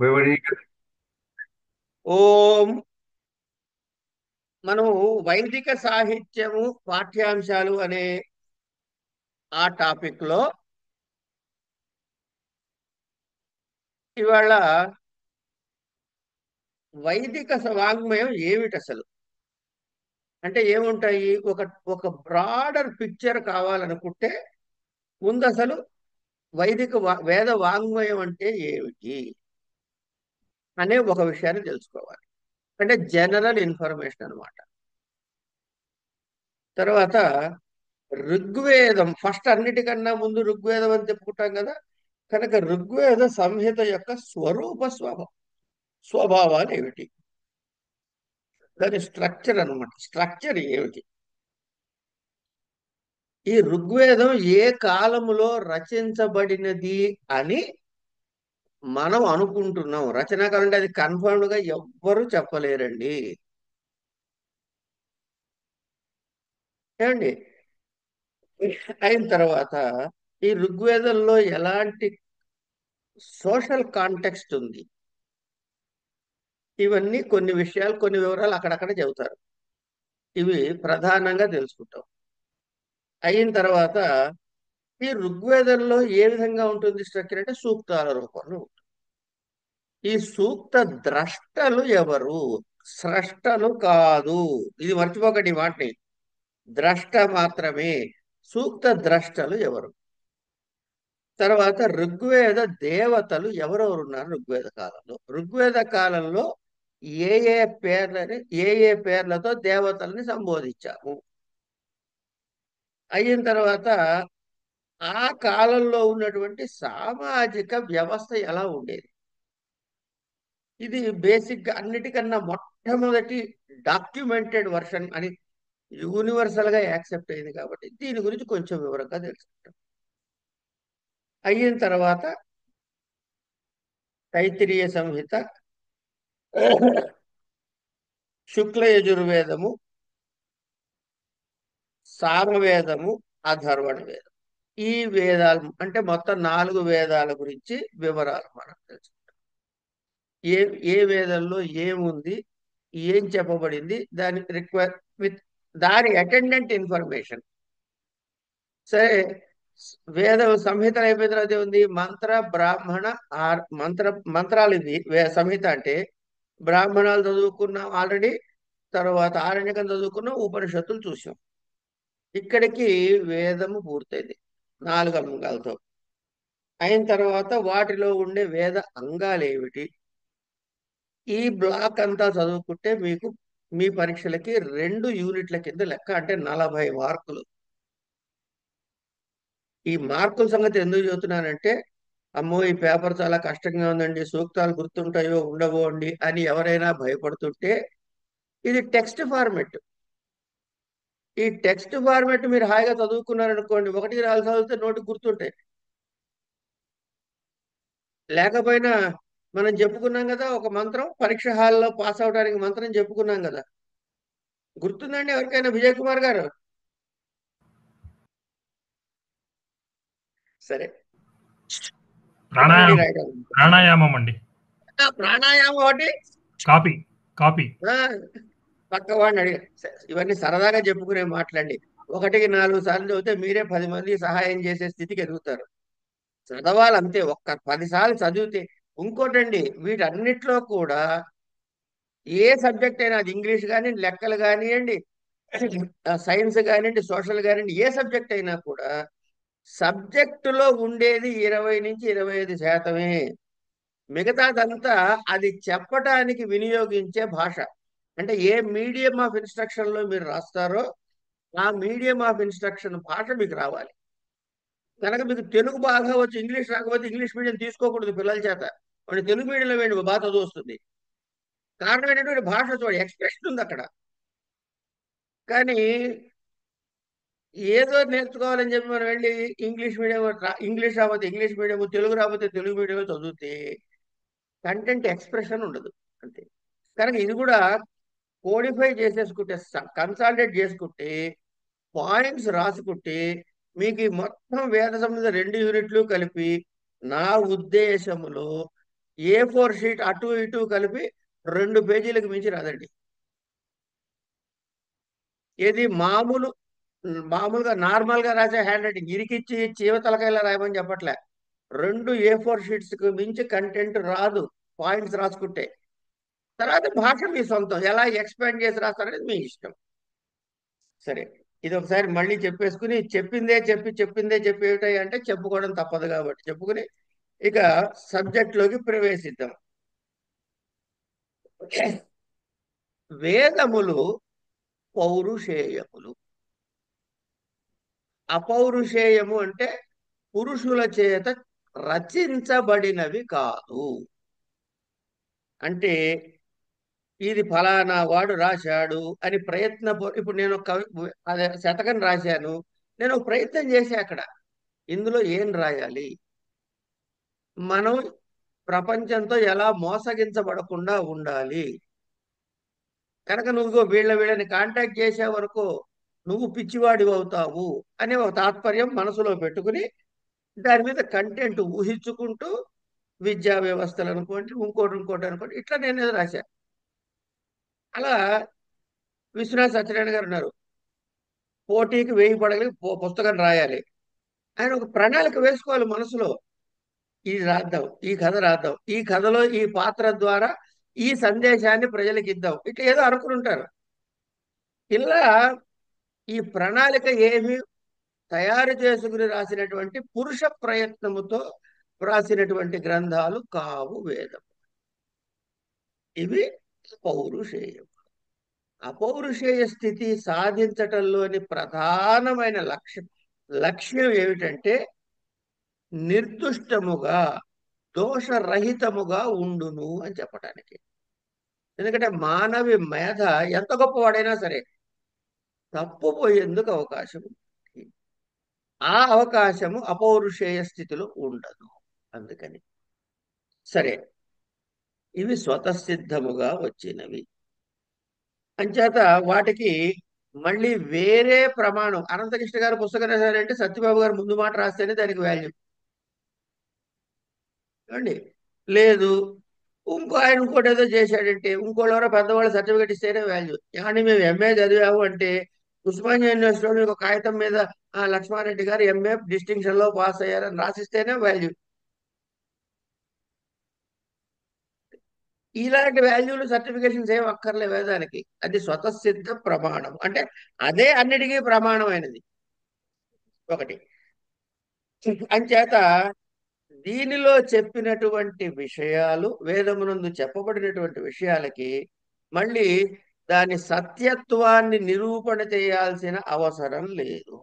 వివరీక ఓం మనము వైదిక సాహిత్యము పాఠ్యాంశాలు అనే ఆ టాపిక్ లో ఇవాళ వైదిక వాంగ్మయం ఏమిటి అసలు? అంటే ఏముంటాయి? ఒక బ్రాడర్ పిక్చర్ కావాలనుకుంటే ముందు అసలు వేద వాంగ్మయం అంటే ఏమిటి అనే ఒక విషయాన్ని తెలుసుకోవాలి. అంటే జనరల్ ఇన్ఫర్మేషన్ అన్నమాట. తర్వాత ఋగ్వేదం ఫస్ట్, అన్నిటికన్నా ముందు ఋగ్వేదం అని చెప్పుకుంటాం కదా. కనుక ఋగ్వేద సంహిత యొక్క స్వభావాలు ఏమిటి, దాని స్ట్రక్చర్ అన్నమాట. స్ట్రక్చర్ ఏమిటి? ఈ ఋగ్వేదం ఏ కాలములో రచించబడినది అని మనం అనుకుంటున్నాం. రచనాకాలం అంటే అది కన్ఫర్మ్డ్ గా ఎవ్వరూ చెప్పలేరండి. ఏమండి? అయిన తర్వాత ఈ ఋగ్వేదంలో ఎలాంటి సోషల్ కాంటెక్స్ట్ ఉంది, ఇవన్నీ కొన్ని విషయాలు, కొన్ని వివరాలు అక్కడక్కడ చెబుతారు. ఇవి ప్రధానంగా తెలుసుకుంటాం. అయిన తర్వాత ఈ ఋగ్వేదంలో ఏ విధంగా ఉంటుంది స్ట్రక్చర్ అంటే సూక్తాల రూపంలో ఉంటుంది. ఈ సూక్త ద్రష్టలు ఎవరు? స్రష్టలు కాదు. ఇది మర్చిపోకండి ఈ మాటని. ద్రష్ట మాత్రమే. సూక్త ద్రష్టలు ఎవరు? తర్వాత ఋగ్వేద దేవతలు ఎవరెవరు ఉన్నారు ఋగ్వేద కాలంలో? ఋగ్వేద కాలంలో ఏ ఏ పేర్లని, ఏ ఏ పేర్లతో దేవతల్ని సంబోధించాము? అయిన తర్వాత ఆ కాలంలో ఉన్నటువంటి సామాజిక వ్యవస్థ ఎలా ఉండేది? ఇది బేసిక్ గా అన్నిటికన్నా మొట్టమొదటి డాక్యుమెంటెడ్ వర్షన్ అని యూనివర్సల్ గా యాక్సెప్ట్ అయింది కాబట్టి దీని గురించి కొంచెం వివరంగా తెలుసుకుంటాం. అయిన తర్వాత తైత్తిరీయ సంహిత, శుక్ల యజుర్వేదము, సామవేదము, అథర్వణ వేదం. ఈ వేదాలు అంటే మొత్తం 4 వేదాల గురించి వివరాలు మనం తెలుసు. ఏ ఏ వేదంలో ఏముంది, ఏం చెప్పబడింది, దాని విత్ దాని అటెండెంట్ ఇన్ఫర్మేషన్. సరే, వేద సంహితలు అయిపోయిన తర్వాత ఏముంది? మంత్ర బ్రాహ్మణ మంత్ర మంత్రాలు. ఇది సంహిత అంటే బ్రాహ్మణాలు చదువుకున్నాం ఆల్రెడీ. తర్వాత ఆరణ్యకం చదువుకున్నాం, ఉపనిషత్తులు చూసాం. ఇక్కడికి వేదము పూర్తయింది 4 అంగాలతో. అయిన తర్వాత వాటిలో ఉండే వేద అంగాలు ఏమిటి? ఈ బ్లాక్ అంతా చదువుకుంటే మీకు మీ పరీక్షలకి 2 యూనిట్ల కింద లెక్క, అంటే 40 మార్కులు. ఈ మార్కుల సంగతి ఎందుకు చెబుతున్నానంటే, అమ్మో ఈ పేపర్ చాలా కష్టంగా ఉందండి, సూక్తాలు గుర్తుంటాయో ఉండవో అండి అని ఎవరైనా భయపడుతుంటే, ఇది టెక్స్ట్ ఫార్మెట్. ఈ టెక్స్ట్ ఫార్మెట్ మీరు హాయిగా చదువుకున్నారనుకోండి, 1 4 చదివితే నోటికి గుర్తుంటాయి. లేకపోయినా మనం చెప్పుకున్నాం కదా, ఒక మంత్రం పరీక్ష హాల్లో పాస్ అవడానికి మంత్రం చెప్పుకున్నాం కదా. గుర్తుందండి ఎవరికైనా? విజయ్ కుమార్ గారు. సరే, చెప్పండి ప్రాణాయామం రాయడం. ప్రాణాయామం అండి. ప్రాణాయామం ఒకటి. Copy copy. ఆ, పక్క వాడిని అడిగా. ఇవన్నీ సరదాగా చెప్పుకునే మాటలండి. 1కి 4 సార్లు చదివితే మీరే 10 మందికి సహాయం చేసే స్థితికి ఎదుగుతారు. చదవాలి అంతే. 10 సార్లు చదివితే. ఇంకోటండి, వీటన్నిటిలో కూడా ఏ సబ్జెక్ట్ అయినా, అది ఇంగ్లీష్ కానివ్వండి, లెక్కలు కానివ్వండి, సైన్స్ కానివ్వండి, సోషల్ కానివ్వండి, ఏ సబ్జెక్ట్ అయినా కూడా సబ్జెక్టులో ఉండేది 20 నుంచి 25% మిగతాదంతా అది చెప్పటానికి వినియోగించే భాష. అంటే ఏ మీడియం ఆఫ్ ఇన్స్ట్రక్షన్ లో మీరు రాస్తారో ఆ మీడియం ఆఫ్ ఇన్స్ట్రక్షన్ భాష మీకు రావాలి. కనుక మీకు తెలుగు బాగా వచ్చి ఇంగ్లీష్ రాకపోతే ఇంగ్లీష్ మీడియం తీసుకోకూడదు పిల్లల చేత. వాడు తెలుగు మీడియంలో వేయండి, బాగా చదువు వస్తుంది. కారణం ఏంటంటే భాష చూడ ఎక్స్ప్రెషన్ ఉంది అక్కడ. కానీ ఏదో నేర్చుకోవాలని చెప్పి మనం వెళ్ళి ఇంగ్లీష్ మీడియం ఇంగ్లీష్ రాకపోతే ఇంగ్లీష్ మీడియం, తెలుగు రాకపోతే తెలుగు మీడియం చదివితే కంటెంట్ ఎక్స్ప్రెషన్ ఉండదు. అంతే. కనుక ఇది కూడా కోడిఫై చేసేసుకుంటే, కన్సాలిడేట్ చేసుకుంటే, పాయింట్స్ రాసుకుంటే మీకు ఈ మొత్తం వేద సంబంధ 2 యూనిట్లు కలిపి నా ఉద్దేశములో A4 షీట్ అటు ఇటు కలిపి 2 పేజీలకు మించి రాదండి. ఏది మామూలుగా నార్మల్ గా రాసే హ్యాండ్ రైటింగ్ ఇరికిచ్చి చీవ తలకాయలా రాయమని చెప్పట్లే. 2 A4 షీట్స్ కు మించి కంటెంట్ రాదు పాయింట్స్ రాసుకుంటే. తర్వాత భాష మీ సొంతం, ఎలా ఎక్స్పాండ్ చేసి రాస్తారనేది మీ ఇష్టం. సరే, ఇది ఒకసారి మళ్ళీ చెప్పేసుకుని చెప్పిందే చెప్పి ఏమిటాయి అంటే చెప్పుకోవడం తప్పదు కాబట్టి చెప్పుకుని ఇక సబ్జెక్ట్ లోకి ప్రవేశిద్దాం. వేదములు పౌరుషేయములు. అపౌరుషేయము అంటే పురుషుల చేత రచించబడినవి కాదు. అంటే ఇది ఫలానా వాడు రాశాడు అని ఇప్పుడు నేను అదే శతకం రాశాను, నేను ఒక ప్రయత్నం చేశా అక్కడ. ఇందులో ఏం రాయాలి, మనం ప్రపంచంతో ఎలా మోసగించబడకుండా ఉండాలి, కనుక నువ్వు వీళ్ళని కాంటాక్ట్ చేసావు అనుకో నువ్వు పిచ్చివాడివి అవుతావు అనే ఒక తాత్పర్యం మనసులో పెట్టుకుని దాని మీద కంటెంట్ ఊహించుకుంటూ విద్యా వ్యవస్థలు అనుకోండి, ఇంకోటి అనుకోండి, ఇట్లా నేను ఏదో రాశాను. అలా విశ్వనాథ్ సత్యనారాయణ గారు ఉన్నారు, పోటీకి 1000 పడగలకి పుస్తకం రాయాలి. ఆయన ఒక ప్రణాళిక వేసుకోవాలి మనసులో. ఇది రాద్దాం, ఈ కథ రాద్దాం, ఈ కథలో ఈ పాత్ర ద్వారా ఈ సందేశాన్ని ప్రజలకు ఇద్దాం, ఇట్లా ఏదో అనుకుని ఉంటారు. ఇలా ఈ ప్రణాళిక ఏమి తయారు చేసుకుని రాసినటువంటి పురుష ప్రయత్నముతో రాసినటువంటి గ్రంథాలు కావు వేదం. ఇవి పౌరుషేయం. అపౌరుషేయ స్థితి సాధించటంలోని ప్రధానమైన లక్ష్యం ఏమిటంటే నిర్దుష్టముగా దోషరహితముగా ఉండును అని చెప్పటానికి. ఎందుకంటే మానవి మేధ ఎంత గొప్పవాడైనా సరే తప్పు పోయేందుకు అవకాశం ఉంది. ఆ అవకాశము అపౌరుషేయ స్థితిలో ఉండదు. అందుకని సరే, ఇవి స్వతసిద్ధముగా వచ్చినవి అంచేత వాటికి మళ్ళీ వేరే ప్రమాణం. అనంతకృష్ణ గారు పుస్తకం రాశారంటే సత్యబాబు గారు ముందు మాట రాస్తేనే దానికి వాల్యూ అండి. లేదు, ఇంకోటి ఏదో చేశాడంటే ఇంకోళ్ళు ఎవరో పెద్దవాళ్ళు సర్టిఫికేట్ ఇస్తేనే వాల్యూ. కానీ మేము ఎంఏ చదివాము అంటే ఉస్మానియా యూనివర్సిటీలో ఒక కాగితం మీద లక్ష్మారెడ్డి గారు ఎంఏ డిస్టింక్షన్ లో పాస్ అయ్యారని రాసిస్తేనే వాల్యూ. ఇలాంటి వాల్యూలు సర్టిఫికేషన్స్ ఏం అక్కర్లే వేదానికి. అది స్వతసిద్ధ ప్రమాణం, అంటే అదే అన్నిటికీ ప్రమాణమైనది ఒకటి. అంచేత దీనిలో చెప్పినటువంటి విషయాలు, వేదమునందు చెప్పబడినటువంటి విషయాలకి మళ్ళీ దాని సత్యత్వాన్ని నిరూపణ చేయాల్సిన అవసరం లేదు.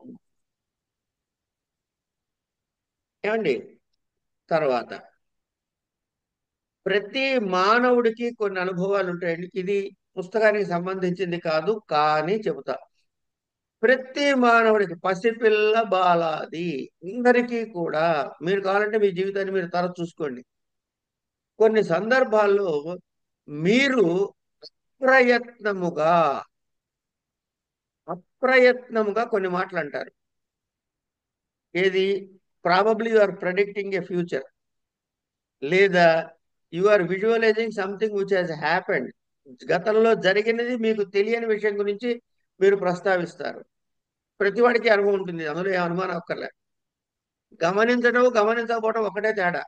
ఏమండి? తర్వాత ప్రతి మానవుడికి కొన్ని అనుభవాలు ఉంటాయండి. ఇది పుస్తకానికి సంబంధించింది కాదు కానీ చెబుతా. ప్రతి మానవుడికి పసిపిల్ల బాలాది అందరికీ కూడా, మీరు కావాలంటే మీ జీవితాన్ని మీరు తరచు చూసుకోండి. కొన్ని సందర్భాల్లో మీరు అప్రయత్నముగా అప్రయత్నముగా కొన్ని మాటలు అంటారు. ఏది? Probably you are predicting a future, లేదా you are visualizing something which has happened. గతంలో జరిగినది మీకు తెలియని విషయం గురించి మీరు ప్రస్తావిస్తారు. ప్రతివాడికి అనుభవం ఉంటుంది, అందులో ఏ అనుమానం అక్కర్లే. గమనించడం గమనించకపోవడం ఒకటే తేడా.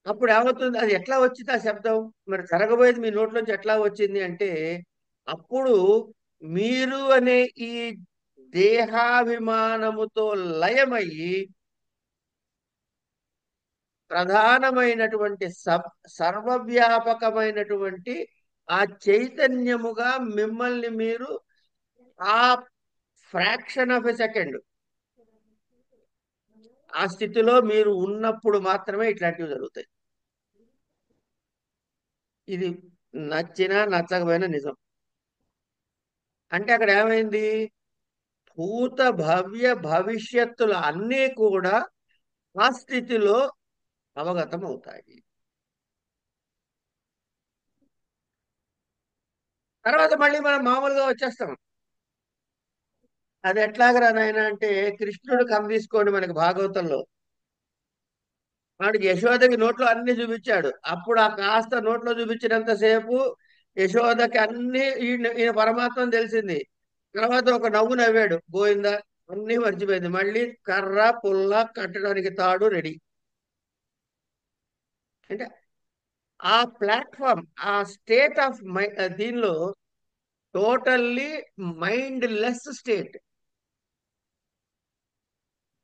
అప్పుడు ఏమవుతుంది, అది ఎట్లా వచ్చింది ఆ శబ్దం, మరి జరగబోయేది మీ నోట్లోంచి ఎట్లా వచ్చింది అంటే అప్పుడు మీరు అనే ఈ దేహాభిమానముతో లయమయ్యి ప్రధానమైనటువంటి సర్వవ్యాపకమైనటువంటి ఆ చైతన్యముగా మిమ్మల్ని మీరు ఆ ఫ్రాక్షన్ ఆఫ్ ఎ సెకండ్ ఆ స్థితిలో మీరు ఉన్నప్పుడు మాత్రమే ఇట్లాంటివి జరుగుతాయి. ఇది నచ్చినా నచ్చకపోయినా నిజం. అంటే అక్కడ ఏమైంది, భూత భవ్య భవిష్యత్తులు అన్నీ కూడా ఆ స్థితిలో అవగతం అవుతాయి. తర్వాత మళ్ళీ మనం మామూలుగా వచ్చేస్తాం. అది ఎట్లాగరా నాయన అంటే కృష్ణుడు కథ తీసుకోండి మనకి భాగవతంలో. వాడికి యశోదకి నోట్లో అన్ని చూపించాడు. అప్పుడు ఆ కాస్త నోట్లో చూపించినంతసేపు యశోదకి అన్ని ఈయన పరమాత్మని తెలిసింది. తర్వాత ఒక నవ్వు నవ్వాడు గోవిందా, అన్ని మర్చిపోయింది. మళ్ళీ కర్ర పుల్ల కట్టడానికి తాడు రెడీ. అంటే ఆ ప్లాట్ఫామ్, ఆ స్టేట్ ఆఫ్ దీనిలో టోటల్లీ మైండ్ లెస్ స్టేట్,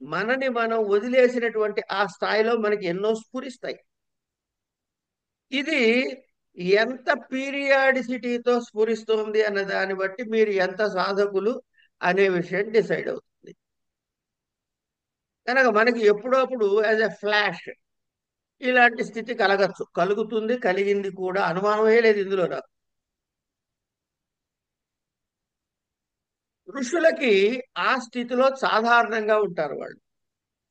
మనని మనం వదిలేసినటువంటి ఆ స్థాయిలో మనకి ఎన్నో స్ఫురిస్తాయి. ఇది ఎంత పీరియాడిసిటీతో స్ఫురిస్తుంది అన్న దాన్ని బట్టి మీరు ఎంత సాధకులు అనే విషయం డిసైడ్ అవుతుంది. కనుక మనకి ఎప్పుడప్పుడు యాజ్ ఎ ఫ్లాష్ ఇలాంటి స్థితి కలగచ్చు, కలుగుతుంది, కలిగింది కూడా, అనుమానమే లేదు ఇందులో నాకు. ఋషులకి ఆ స్థితిలో సాధారణంగా ఉంటారు వాళ్ళు.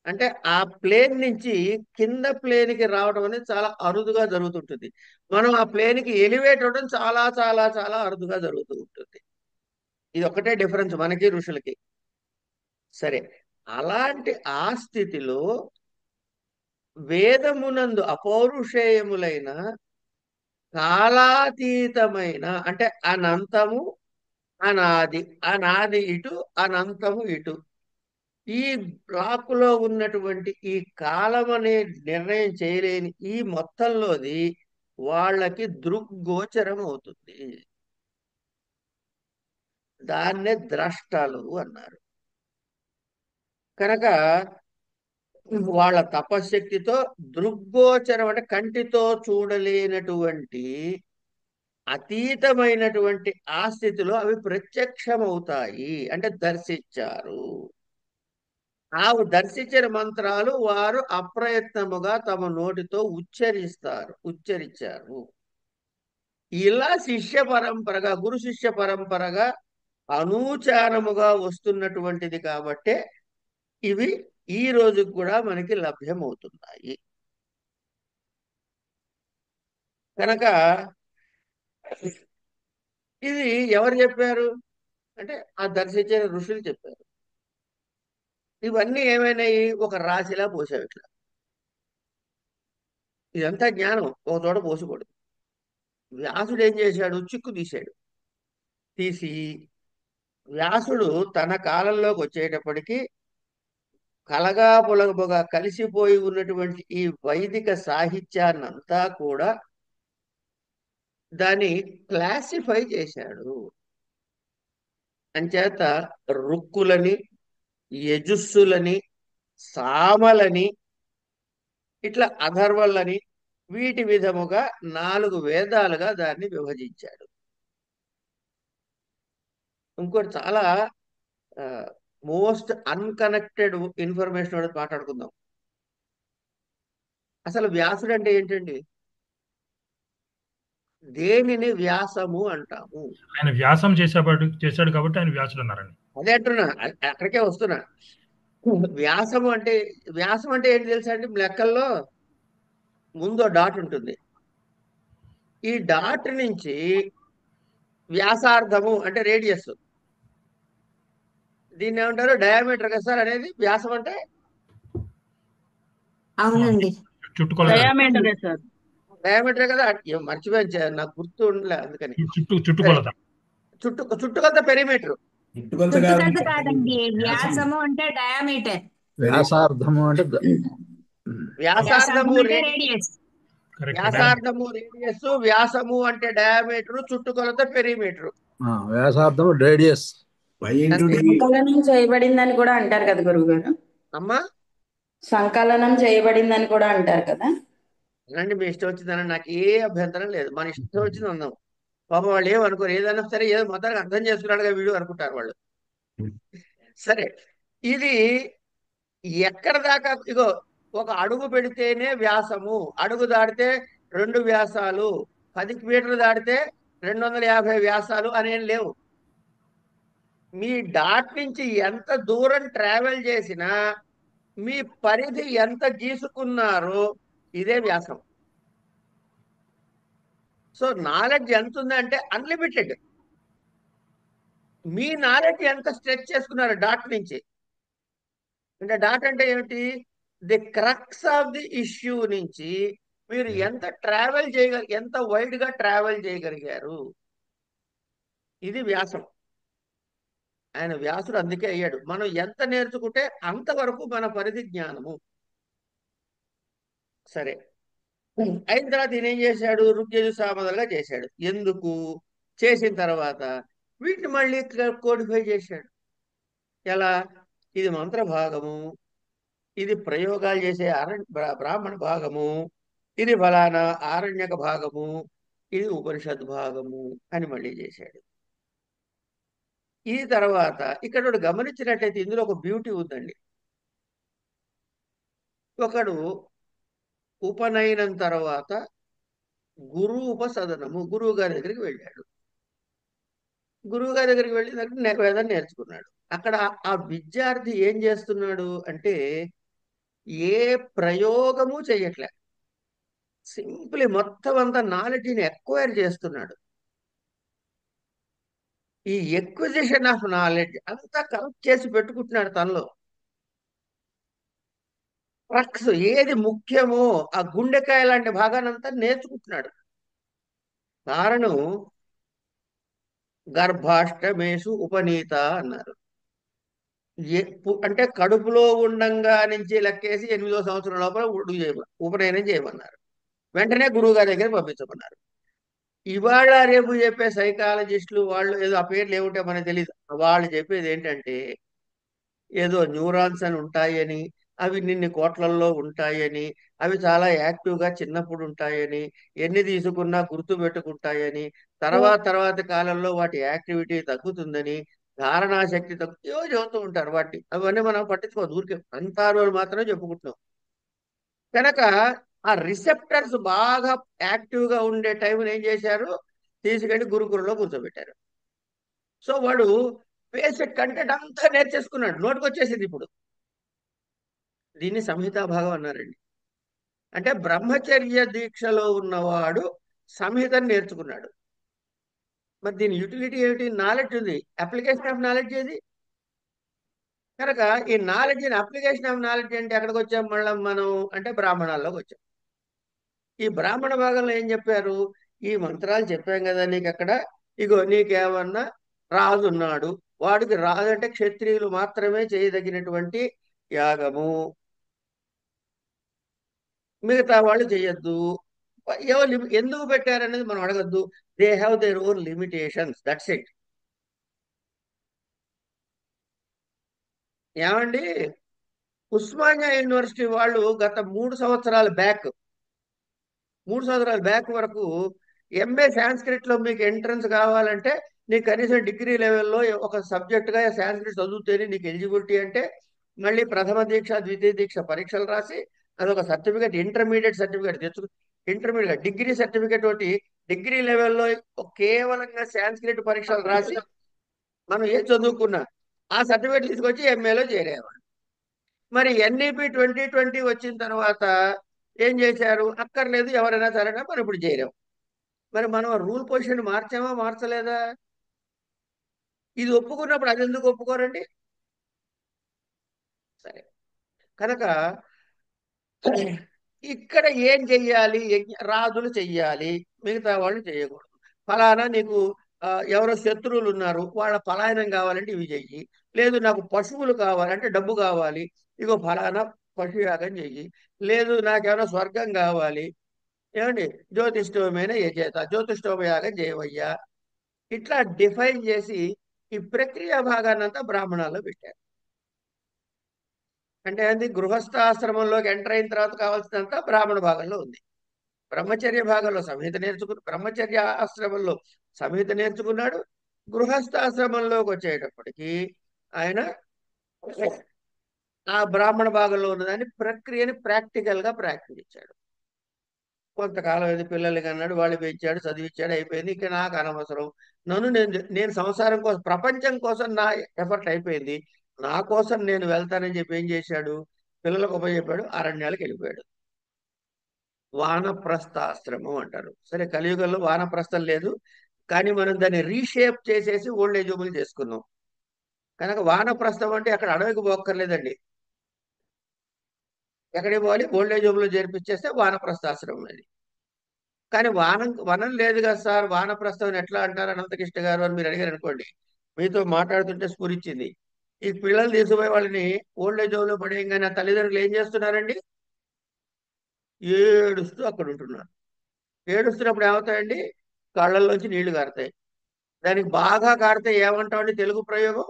అంటే ఆ ప్లేన్ నుంచి కింద ప్లేన్ కి రావడం అనేది చాలా అరుదుగా జరుగుతుంటుంది. మనం ఆ ప్లేన్ కి ఎలివేట్ అవడం చాలా చాలా చాలా అరుదుగా జరుగుతూ ఉంటుంది. ఇది ఒకటే డిఫరెన్స్ మనకి ఋషులకి. సరే, అలాంటి ఆ స్థితిలో వేదమునందు అపౌరుషేయములైన కాలాతీతమైన, అంటే అనంతము అనాది, అనాది ఇటు అనంతము ఇటు, ఈ బ్లాక్ లో ఉన్నటువంటి ఈ కాలం అనే నిర్ణయం చేయలేని ఈ మొత్తంలోది వాళ్ళకి దృగ్గోచరం అవుతుంది. దాన్నే ద్రష్టలు అన్నారు. కనుక వాళ్ళ తపశ్శక్తితో దృగ్గోచరం, అంటే కంటితో చూడలేనటువంటి అతీతమైనటువంటి ఆ స్థితిలో అవి ప్రత్యక్షమవుతాయి, అంటే దర్శించారు. ఆ దర్శించిన మంత్రాలు వారు అప్రయత్నముగా తమ నోటితో ఉచ్చరించారు. ఇలా శిష్య పరంపరగా, గురు శిష్య పరంపరగా అనూచానముగా వస్తున్నటువంటిది కాబట్టే ఇవి ఈ రోజు కూడా మనకి లభ్యమవుతున్నాయి. కనుక ఇది ఎవరు చెప్పారు అంటే ఆ దర్శించిన ఋషులు చెప్పారు. ఇవన్నీ ఏమైనాయి, ఒక రాశిలా పోసావు ఇట్లా. ఇదంతా జ్ఞానం ఒక చోట పోసకూడదు. వ్యాసుడు ఏం చేశాడు, చిక్కు తీశాడు. తీసి వ్యాసుడు తన కాలంలోకి వచ్చేటప్పటికి కలగా పులగముగా కలిసిపోయి ఉన్నటువంటి ఈ వైదిక సాహిత్యాన్నంతా కూడా దాన్ని క్లాసిఫై చేశాడు. అంచేత రుక్కులని, యజుస్సులని, సామలని, ఇట్లా అథర్వలని, వీటి విధముగా 4 వేదాలుగా దాన్ని విభజించాడు. ఇంకోటి చాలా మోస్ట్ అన్కనెక్టెడ్ ఇన్ఫర్మేషన్ అనేది మాట్లాడుకుందాం. అసలు వ్యాసుడు అంటే ఏంటండి? దేనిని వ్యాసము అంటాము? ఆయన వ్యాసం చేశాడు కాబట్టి ఆయన వ్యాసుడు అన్నారండి. అదే అంటున్నా, అక్కడికే వస్తున్నా. వ్యాసము అంటే, వ్యాసం అంటే ఏంటి తెలుసా అండి? లెక్కల్లో ముందు డాట్ ఉంటుంది. ఈ డాట్ నుంచి వ్యాసార్థము అంటే రేడియస్, దీన్ని ఏమంటారు, డయామీటర్ కదా సార్ అనేది వ్యాసం అంటే. అవునండి. చుట్టుకొలత. డయామీటరే సార్. డయామీటర్ కదా, మర్చిపోయాను, నాకు గుర్తు ఉండలే అందుకని. చుట్టుకొలత. చుట్టుకొలత పెరిమీటర్. చుట్టుకొలత కాదండి, వ్యాసము అంటే డయామీటర్, వ్యాసార్థము అంటే వ్యాసార్థము రేడియస్. వ్యాసార్థము రేడియస్, వ్యాసము అంటే డయామీటర్, చుట్టుకొలత పెరిమీటర్. వ్యాసార్థము రేడియస్. సంకలనం చేయబడిందని కూడా అంటారు కదా గురువు గారు. అమ్మా, సంకలనం చేయబడిందని కూడా అంటారు కదా. అలాంటి మీ ఇష్టం వచ్చిందని నాకు ఏ అభ్యంతరం లేదు. మన ఇష్టం వచ్చింది అందాం. పాపం వాళ్ళు ఏమనుకోరు, ఏదైనా సరే ఏదో మొత్తానికి అర్థం చేసుకున్నాడుగా వీడు అనుకుంటారు వాళ్ళు. సరే, ఇది ఎక్కడ దాకా, ఇగో ఒక అడుగు పెడితేనే వ్యాసము, అడుగు దాటితే 2 వ్యాసాలు, 10 మీటర్లు దాటితే 250 వ్యాసాలు అనేం లేవు. మీ డాట్ నుంచి ఎంత దూరం ట్రావెల్ చేసినా, మీ పరిధి ఎంత గీసుకున్నారో ఇదే వ్యాసం. సో నాలెడ్జ్ ఎంత ఉందంటే అన్లిమిటెడ్. మీ నాలెడ్జ్ ఎంత స్ట్రెచ్ చేసుకున్నారు డాట్ నుంచి. అంటే డాట్ అంటే ఏమిటి, the crux of the issue నుంచి మీరు ఎంత ట్రావెల్ ఎంత వైడ్ గా ట్రావెల్ చేయగలిగారు, ఇది వ్యాసం. ఆయన వ్యాసుడు అందుకే అయ్యాడు. మనం ఎంత నేర్చుకుంటే అంతవరకు మన పరిధి జ్ఞానము. సరే, అయిన తర్వాత ఈయన ఏం చేశాడు? ఋగ్యజు సామలుగా చేశాడు. ఎందుకు చేసిన తర్వాత వీటిని మళ్ళీ కోడిఫై చేశాడు. ఎలా? ఇది మంత్ర భాగము, ఇది ప్రయోగాలు చేసే బ్రాహ్మణ భాగము, ఇది ఫలానా ఆరణ్యక భాగము, ఇది ఉపనిషత్ భాగము అని మళ్ళీ చేశాడు. ఈ తర్వాత ఇక్కడ ఒకడు గమనించినట్లయితే ఇందులో ఒక బ్యూటీ ఉందండి. ఒకడు ఉపనయనం తర్వాత గురు ఉపసదనము, గురువు గారి దగ్గరికి వెళ్ళాడు. గురువు గారి దగ్గరికి వెళ్ళి వేదం నేర్చుకున్నాడు. అక్కడ ఆ విద్యార్థి ఏం చేస్తున్నాడు అంటే ఏ ప్రయోగము చెయ్యట్లే, సింప్లీ మొత్తం అంతా నాలెడ్జిని ఎక్వైర్ చేస్తున్నాడు. ఈ ఎక్విజిషన్ ఆఫ్ నాలెడ్జ్ అంతా కలెక్ట్ చేసి పెట్టుకుంటున్నాడు తనలో. క్రక్స్ ఏది ముఖ్యమో ఆ గుండెకాయ లాంటి భాగానంతా నేర్చుకుంటున్నాడు. కారణం గర్భాష్టమేషు ఉపనీత అన్నారు. అంటే కడుపులో ఉండంగా నుంచి లెక్కేసి 8వ సంవత్సరం లోపల ఉపనయనం చేయమన్నారు. వెంటనే గురువు గారి దగ్గర పంపించమన్నారు. ఇవాళ రేపు చెప్పే సైకాలజిస్టులు వాళ్ళు ఏదో ఆ పేర్లు ఏమిటో మనకు తెలియదు. వాళ్ళు చెప్పేది ఏంటంటే ఏదో న్యూరాన్స్ అని ఉంటాయని, అవి నిన్ని కోట్లల్లో ఉంటాయని, అవి చాలా యాక్టివ్గా చిన్నప్పుడు ఉంటాయని, ఎన్ని తీసుకున్నా గుర్తు పెట్టుకుంటాయని, తర్వాత కాలంలో వాటి యాక్టివిటీ తగ్గుతుందని, ధారణాశక్తి ఏవో చెబుతూ ఉంటారు. అవన్నీ మనం పట్టించుకోదు, ఊరికే అంటారు అని మాత్రమే చెప్పుకుంటున్నాం. కనుక ఆ రిసెప్టర్స్ బాగా యాక్టివ్గా ఉండే టైంని ఏం చేశారు? తీసుకెళ్లి గురుకులంలో కూర్చోబెట్టారు. సో వాడు బేసిక్ కంటెంట్ అంతా నేర్చేసుకున్నాడు, నోటికి వచ్చేసింది ఇప్పుడు. దీన్ని సంహితా భాగం అన్నారండి. అంటే బ్రహ్మచర్య దీక్షలో ఉన్నవాడు సంహితను నేర్చుకున్నాడు. మరి దీని యూటిలిటీ ఏమిటి? నాలెడ్జ్ ఉంది, అప్లికేషన్ ఆఫ్ నాలెడ్జ్ ఏది? కనుక ఈ నాలెడ్జ్ అప్లికేషన్ ఆఫ్ నాలెడ్జ్ అంటే ఎక్కడికి వచ్చాం మళ్ళీ మనం అంటే బ్రాహ్మణాల్లోకి వచ్చాం. ఈ బ్రాహ్మణ భాగంలో ఏం చెప్పారు? ఈ మంత్రాలు చెప్పాం కదా నీకు అక్కడ, ఇగో నీకేమన్నా రాజు ఉన్నాడు, వాడికి రాజు అంటే క్షత్రియులు మాత్రమే చేయదగినటువంటి యాగము, మిగతా వాళ్ళు చేయొద్దు. ఎందుకు పెట్టారనేది మనం అడగద్దు. They have their own limitations, that's it. ఏమండి, ఉస్మానియా యూనివర్సిటీ వాళ్ళు గత 3 సంవత్సరాల బ్యాక్ వరకు ఎంఏ సాంస్క్రిట్ లో మీకు ఎంట్రన్స్ కావాలంటే నీకు కనీసం డిగ్రీ లెవెల్లో ఒక సబ్జెక్ట్ గా సాంస్క్రిట్ చదువుతేనే నీకు ఎలిజిబిలిటీ. అంటే మళ్ళీ ప్రథమ దీక్ష ద్వితీయ దీక్ష పరీక్షలు రాసి అదొక సర్టిఫికేట్, ఇంటర్మీడియట్ సర్టిఫికేట్ తెచ్చుకు, ఇంటర్మీడియట్ డిగ్రీ సర్టిఫికేట్ ఒకటి డిగ్రీ లెవెల్లో కేవలంగా సాంస్క్రిట్ పరీక్షలు రాసి మనం ఏం చదువుకున్నా ఆ సర్టిఫికేట్ తీసుకొచ్చి ఎంఏలో చేరేవాడు. మరి ఎన్ఈపి 2020 వచ్చిన తర్వాత ఏం చేశారు? అక్కర్లేదు, ఎవరైనా సరే మనం ఇప్పుడు చేరాం. మరి మనం రూల్ పొజిషన్ మార్చామా మార్చలేదా? ఇది ఒప్పుకున్నప్పుడు అది ఎందుకు ఒప్పుకోరండి? సరే, కనుక ఇక్కడ ఏం చెయ్యాలి? రాజులు చెయ్యాలి, మిగతా వాళ్ళు చేయకూడదు. ఫలానా నీకు ఎవరో శత్రువులు ఉన్నారు, వాళ్ళ పలాయనం కావాలంటే ఇవి చెయ్యి. లేదు నాకు పశువులు కావాలంటే డబ్బు కావాలి, ఇగో ఫలానా పశుయాగం చెయ్యి. లేదు నాకేమైనా స్వర్గం కావాలి, ఏమండి జ్యోతిష్ఠోమైన ఏ చేత జ్యోతిష్ఠోమయాగం చేయవయ్యా. ఇట్లా డిఫైన్ చేసి ఈ ప్రక్రియ భాగాన్నంతా బ్రాహ్మణాల్లో పెట్టారు. అంటే అది గృహస్థాశ్రమంలోకి ఎంటర్ అయిన తర్వాత కావాల్సినంత బ్రాహ్మణ భాగంలో ఉంది. బ్రహ్మచర్య భాగంలో బ్రహ్మచర్య ఆశ్రమంలో సంహిత నేర్చుకున్నాడు. గృహస్థాశ్రమంలోకి వచ్చేటప్పటికి ఆయన ఆ బ్రాహ్మణ భాగంలో ఉన్నదాన్ని ప్రక్రియని ప్రాక్టికల్ గా ప్రాక్టీస్ ఇచ్చాడు. కొంతకాలం ఇది పిల్లలకి అన్నాడు, వాళ్ళు పెంచాడు, చదివించాడు, అయిపోయింది. ఇక నాకు అనవసరం, నేను సంసారం కోసం, ప్రపంచం కోసం నా ఎఫర్ట్ అయిపోయింది, నా కోసం నేను వెళ్తానని చెప్పి ఏం చేశాడు? పిల్లలకు ఉపయోగపడాడు, అరణ్యాలకు వెళ్ళిపోయాడు. వానప్రస్థాశ్రమం అంటారు. సరే, కలియుగంలో వానప్రస్థం లేదు, కానీ మనం దాన్ని రీషేప్ చేసేసి ఓల్డ్ ఏజ్ హోమ్లు చేసుకున్నాం. కనుక వానప్రస్థం అంటే అక్కడ అడవికి పోక్కర్లేదండి. ఎక్కడికి పోవాలి? ఓల్డేజ్ హోమ్ లో చేర్పించేస్తే వానప్రస్థాశ్రమం అది. కానీ వనం లేదు కదా సార్, వానప్రస్థం అని ఎట్లా అంటారు అనంతకృష్ణ గారు అని మీరు అడిగారు అనుకోండి, మీతో మాట్లాడుతుంటే స్ఫురించింది. ఈ పిల్లలు తీసుకుపోయి వాళ్ళని ఓల్డేజ్ హోమ్ లో పడేయంగానే ఆ తల్లిదండ్రులు ఏం చేస్తున్నారండి? ఏడుస్తూ అక్కడ ఉంటున్నారు. ఏడుస్తున్నప్పుడు ఏమవుతాయండి? కళ్ళల్లోంచి నీళ్లు కారుతాయి. దానికి బాగా కారితే ఏమంటామండి? తెలుగు ప్రయోగం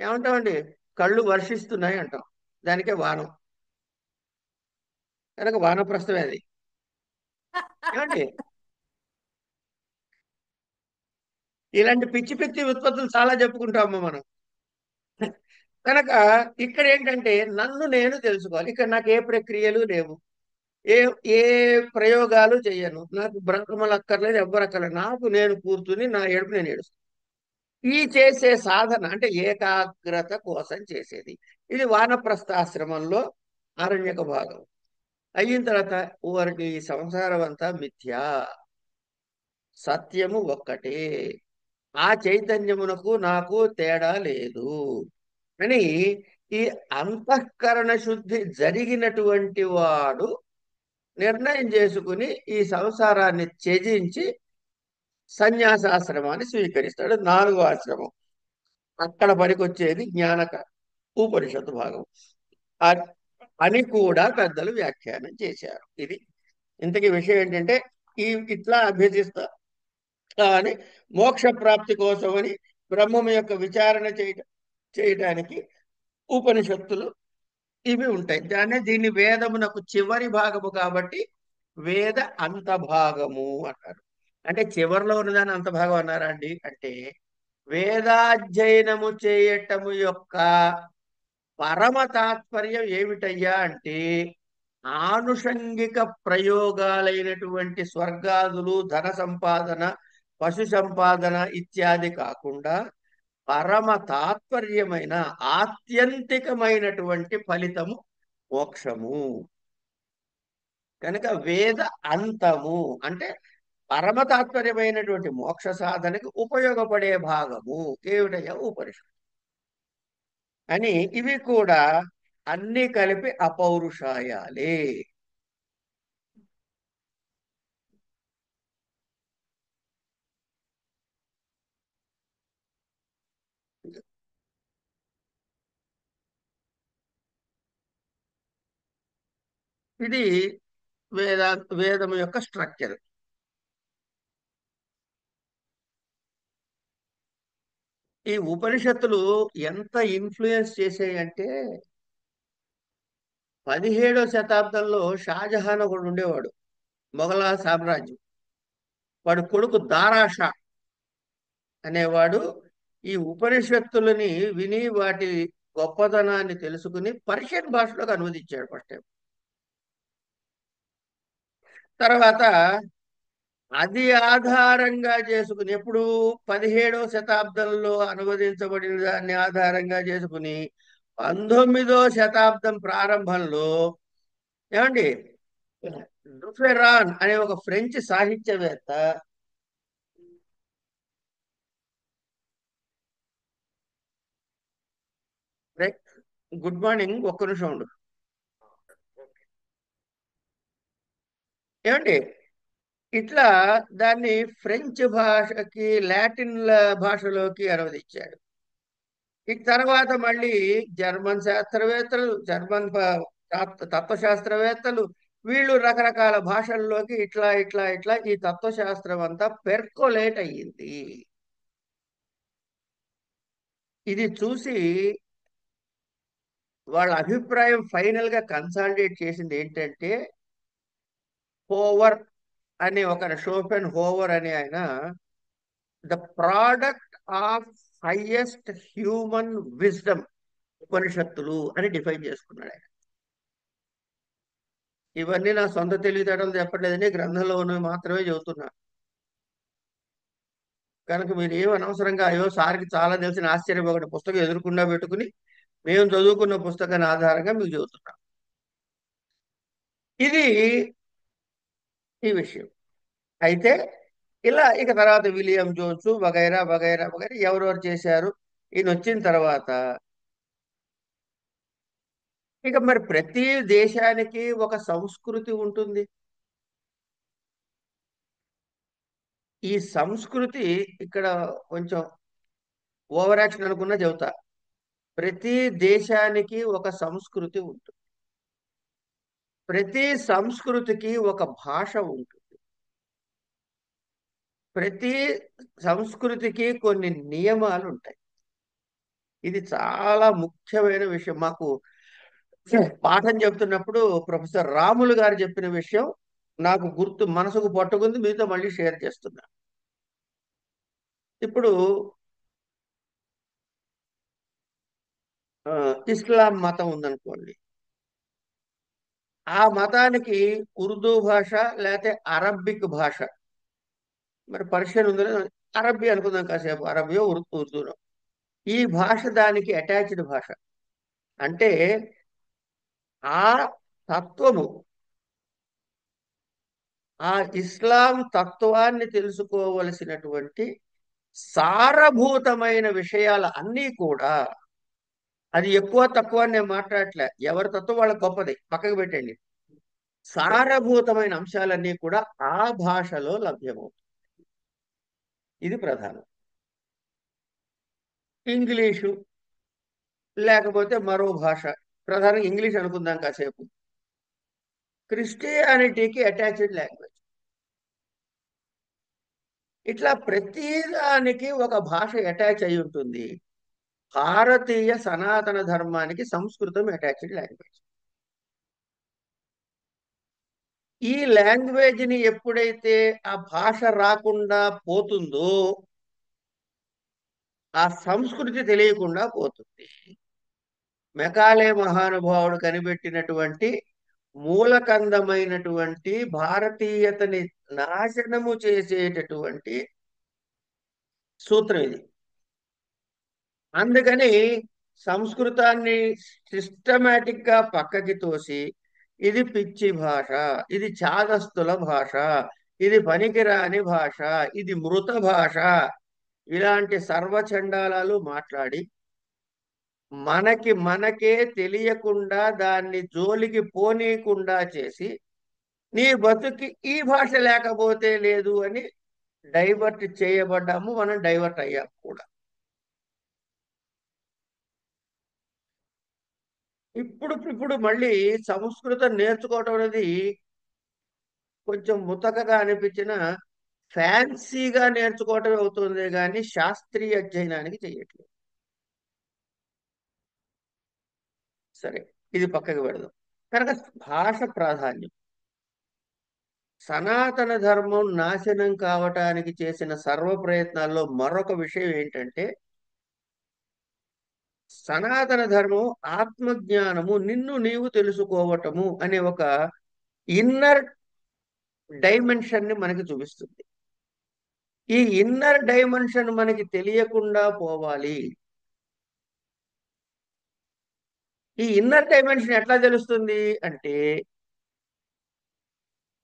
ఏమంటామండి? కళ్ళు వర్షిస్తున్నాయి అంటాం. దానికే వానం. కనుక వానప్రస్థమే అది. ఏమండి? ఇలాంటి పిచ్చి పిచ్చి ఉత్పత్తులు చాలా చెప్పుకుంటాము మనం. కనుక ఇక్కడ ఏంటంటే నన్ను నేను తెలుసుకోవాలి. ఇక్కడ నాకు ఏ ప్రక్రియలు లేవు, ఏ ఏ ప్రయోగాలు చేయను, నాకు బ్రహ్మలు అక్కర్లేదు, ఎవ్వరు అక్కర్లేదు. నాకు నేను కూర్చుని నా ఏడుపు నేను ఏడుస్తాను. ఈ చేసే సాధన అంటే ఏకాగ్రత కోసం చేసేది. ఇది వానప్రస్థాశ్రమంలో ఆరణ్యక భాగం. అయిన తర్వాత వారికి ఈ సంసారం అంతా మిథ్యా, సత్యము ఒక్కటే, ఆ చైతన్యమునకు నాకు తేడా లేదు అని ఈ అంతఃకరణ శుద్ధి జరిగినటువంటి వాడు నిర్ణయం చేసుకుని ఈ సంసారాన్ని త్యజించి సన్యాసాశ్రమాన్ని స్వీకరిస్తాడు. 4వ ఆశ్రమం. అక్కడ పనికొచ్చేది జ్ఞానక ఉపనిషత్తు భాగం అ- అని కూడా పెద్దలు వ్యాఖ్యానం చేశారు. ఇది ఇంతకీ విషయం ఏంటంటే ఈ ఇట్లా అభ్యసిస్తా అని మోక్ష ప్రాప్తి కోసమని బ్రహ్మం యొక్క విచారణ చేయటానికి ఉపనిషత్తులు ఇవి ఉంటాయి. దీన్ని వేదమునకు చివరి భాగము కాబట్టి వేద అంత భాగము అన్నారు. అంటే చివరిలో ఉన్నదాన్ని అంత భాగం అన్నారా అండి? అంటే వేదాధ్యయనము చేయటము యొక్క పరమ తాత్పర్యం ఏమిటయ్యా అంటే ఆనుషంగిక ప్రయోగాలైనటువంటి స్వర్గాదులు, ధన సంపాదన, పశు సంపాదన ఇత్యాది కాకుండా పరమ తాత్పర్యమైన ఆత్యంతికమైనటువంటి ఫలితము మోక్షము. కనుక వేద అంతము అంటే పరమ తాత్పర్యమైనటువంటి మోక్ష సాధనకి ఉపయోగపడే భాగము ఏమిటయ్యా? ఉపనిషత్తు అని. ఇవి కూడా అన్ని కలిపి అపౌరుషాయాలే. ఇది వేదము యొక్క స్ట్రక్చర్. ఈ ఉపనిషత్తులు ఎంత ఇన్ఫ్లుయెన్స్ చేసాయి అంటే 17వ శతాబ్దంలో షాజహాన్ ఒకడు ఉండేవాడు, మొఘలా సామ్రాజ్యం. వాడు కొడుకు దారాషా అనేవాడు ఈ ఉపనిషత్తులని విని వాటి గొప్పతనాన్ని తెలుసుకుని పర్షియన్ భాషలోకి అనువదించాడు ఫస్ట్ టైం. తర్వాత అది ఆధారంగా చేసుకుని ఎప్పుడు 17వ శతాబ్దంలో అనువదించబడిన దాన్ని ఆధారంగా చేసుకుని 19వ శతాబ్దం ప్రారంభంలో ఏమండి డుఫెరాన్ అనే ఒక ఫ్రెంచ్ సాహిత్యవేత్త గుడ్ మార్నింగ్, ఒక్క నిమిషం ఉండు. ఏమండి ఇట్లా దాన్ని ఫ్రెంచ్ భాషకి, లాటిన్ భాషలోకి అనువదించాడు. ఈ తర్వాత మళ్ళీ జర్మన్ శాస్త్రవేత్తలు, తత్వశాస్త్రవేత్తలు వీళ్ళు రకరకాల భాషల్లోకి ఇట్లా ఇట్లా ఇట్లా ఈ తత్వశాస్త్రం అంతా పెర్కోలేట్ అయ్యింది. ఇది చూసి వాళ్ళ అభిప్రాయం ఫైనల్ గా కన్సాలిడేట్ చేసింది ఏంటంటే హోవర్ అనే ఒక షోపెన్ హోవర్ అనే ఆయన the product of highest human wisdom ఉపనిషత్తులు అని డిఫైన్ చేసుకున్నాడు ఆయన. ఇవన్నీ నా సొంత తెలివితేటలు చెప్పట్లేదని గ్రంథంలో ఉన్నవి మాత్రమే చెబుతున్నా. కనుక మీరు ఏం అనవసరంగా అయ్యో సార్కి చాలా తెలిసిన ఆశ్చర్యపోకుండా పుస్తకం ఎదురుకుండా పెట్టుకుని మేము చదువుకున్న పుస్తకాన్ని ఆధారంగా మీకు చెబుతున్నాం. ఇది ఈ విషయం. అయితే ఇలా ఇక తర్వాత విలియం జోన్స్ వగైరా వగైరా వగైరా ఎవరెవరు చేశారు. ఈయన వచ్చిన తర్వాత ఇక మరి ప్రతి దేశానికి ఒక సంస్కృతి ఉంటుంది. ఈ సంస్కృతి ఇక్కడ కొంచెం ఓవర్ యాక్షన్ అనుకున్నా చెబుతా. ప్రతి దేశానికి ఒక సంస్కృతి ఉంటుంది. ప్రతి సంస్కృతికి ఒక భాష ఉంటుంది. ప్రతి సంస్కృతికి కొన్ని నియమాలు ఉంటాయి. ఇది చాలా ముఖ్యమైన విషయం. మాకు పాఠం చెప్తున్నప్పుడు ప్రొఫెసర్ రాములు గారు చెప్పిన విషయం నాకు గుర్తు, మనసుకు పట్టుకుంది, మీతో మళ్ళీ షేర్ చేస్తున్నా. ఇప్పుడు ఇస్లాం మతం ఉందనుకోండి. ఆ మతానికి ఉర్దూ భాష లేకపోతే అరబ్బిక్ భాష, మరి పర్షియన్ ఉంది, అరబ్బీ అనుకుందాం కాసేపు, అరబ్బియో ఉర్దూనో. ఈ భాష దానికి అటాచ్డ్ భాష. అంటే ఆ తత్వము, ఆ ఇస్లాం తత్వాన్ని తెలుసుకోవలసినటువంటి సారభూతమైన విషయాలు అన్నీ కూడా, అది ఎక్కువ తక్కువ అని నేను మాట్లాడట్లే, ఎవరి తత్వం వాళ్ళ గొప్పది, పక్కకు పెట్టండి. సారభూతమైన అంశాలన్నీ కూడా ఆ భాషలో లభ్యమవుతాయి. ఇది ప్రధానం. ఇంగ్లీషు లేకపోతే మరో భాష, ప్రధానంగా ఇంగ్లీష్ అనుకుందాం కాసేపు. క్రిస్టియానిటీకి అటాచ్డ్ లాంగ్వేజ్. ఇట్లా ప్రతిదానికి ఒక భాష అటాచ్ అయి ఉంటుంది. భారతీయ సనాతన ధర్మానికి సంస్కృతం అటాచ్డ్ లాంగ్వేజ్. ఈ లాంగ్వేజ్ ని ఎప్పుడైతే ఆ భాష రాకుండా పోతుందో, ఆ సంస్కృతి తెలియకుండా పోతుంది. మెకాలే మహానుభావుడు కనిపెట్టినటువంటి మూలకందమైనటువంటి భారతీయతని నాశనము చేసేటటువంటి సూత్రం ఇది. అందుకని సంస్కృతాన్ని సిస్టమేటిక్ గా పక్కకి తోసి, ఇది పిచ్చి భాష, ఇది చాదస్తుల భాష, ఇది పనికిరాని భాష, ఇది మృత భాష, ఇలాంటి సర్వచండాలాలు మాట్లాడి మనకే తెలియకుండా దాన్ని జోలికి పోనీయకుండా చేసి, నీ బతుకి ఈ భాష లేకపోతే లేదు అని డైవర్ట్ చేయబడ్డాము, మనం డైవర్ట్ అయ్యాము కూడా. ఇప్పుడు మళ్ళీ సంస్కృతం నేర్చుకోవటం అనేది కొంచెం ముతకగా అనిపించిన ఫ్యాన్సీగా నేర్చుకోవటం అవుతుంది, కానీ శాస్త్రీయ అధ్యయనానికి చెయ్యట్లేదు. సరే, ఇది పక్కకు పెడదాం. కనుక భాష ప్రాధాన్యం. సనాతన ధర్మం నాశనం కావటానికి చేసిన సర్వ ప్రయత్నాల్లో మరొక విషయం ఏంటంటే, సనాతన ధర్మం ఆత్మజ్ఞానము, నిన్ను నీవు తెలుసుకోవటము అనే ఒక ఇన్నర్ డైమెన్షన్ ని మనకి చూపిస్తుంది. ఈ ఇన్నర్ డైమెన్షన్ మనకి తెలియకుండా పోవాలి. ఈ ఇన్నర్ డైమెన్షన్ ఎట్లా తెలుస్తుంది అంటే,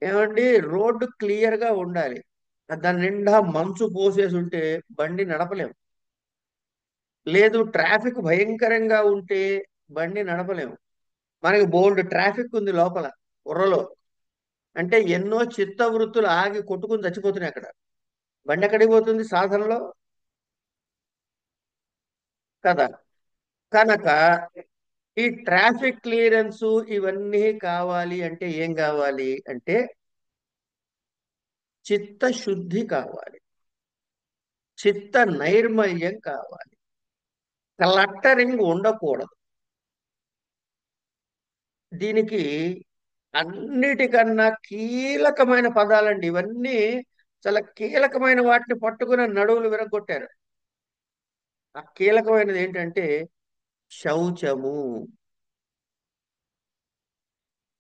ఏమండి, రోడ్డు క్లియర్ గా ఉండాలి. దాని నిండా మంచు పోసేసి ఉంటే బండి నడపలేము. లేదు, ట్రాఫిక్ భయంకరంగా ఉంటే బండి నడపలేము. మనకి బోల్డ్ ట్రాఫిక్ ఉంది లోపల బుర్రలో, అంటే ఎన్నో చిత్త వృత్తులు ఆగి కొట్టుకుని చచ్చిపోతున్నాయి అక్కడ. బండి ఎక్కడికి పోతుంది? సాధనలో కదా. కనుక ఈ ట్రాఫిక్ క్లియరెన్స్ ఇవన్నీ కావాలి అంటే ఏం కావాలి అంటే చిత్తశుద్ధి కావాలి, చిత్త నైర్మల్యం కావాలి, క్లట్టరింగ్ ఉండకూడదు. దీనికి అన్నిటికన్నా కీలకమైన పదాలండి ఇవన్నీ. చాలా కీలకమైన వాటిని పట్టుకుని నడువులు విరగొట్టారు. ఆ కీలకమైనది ఏంటంటే శౌచము.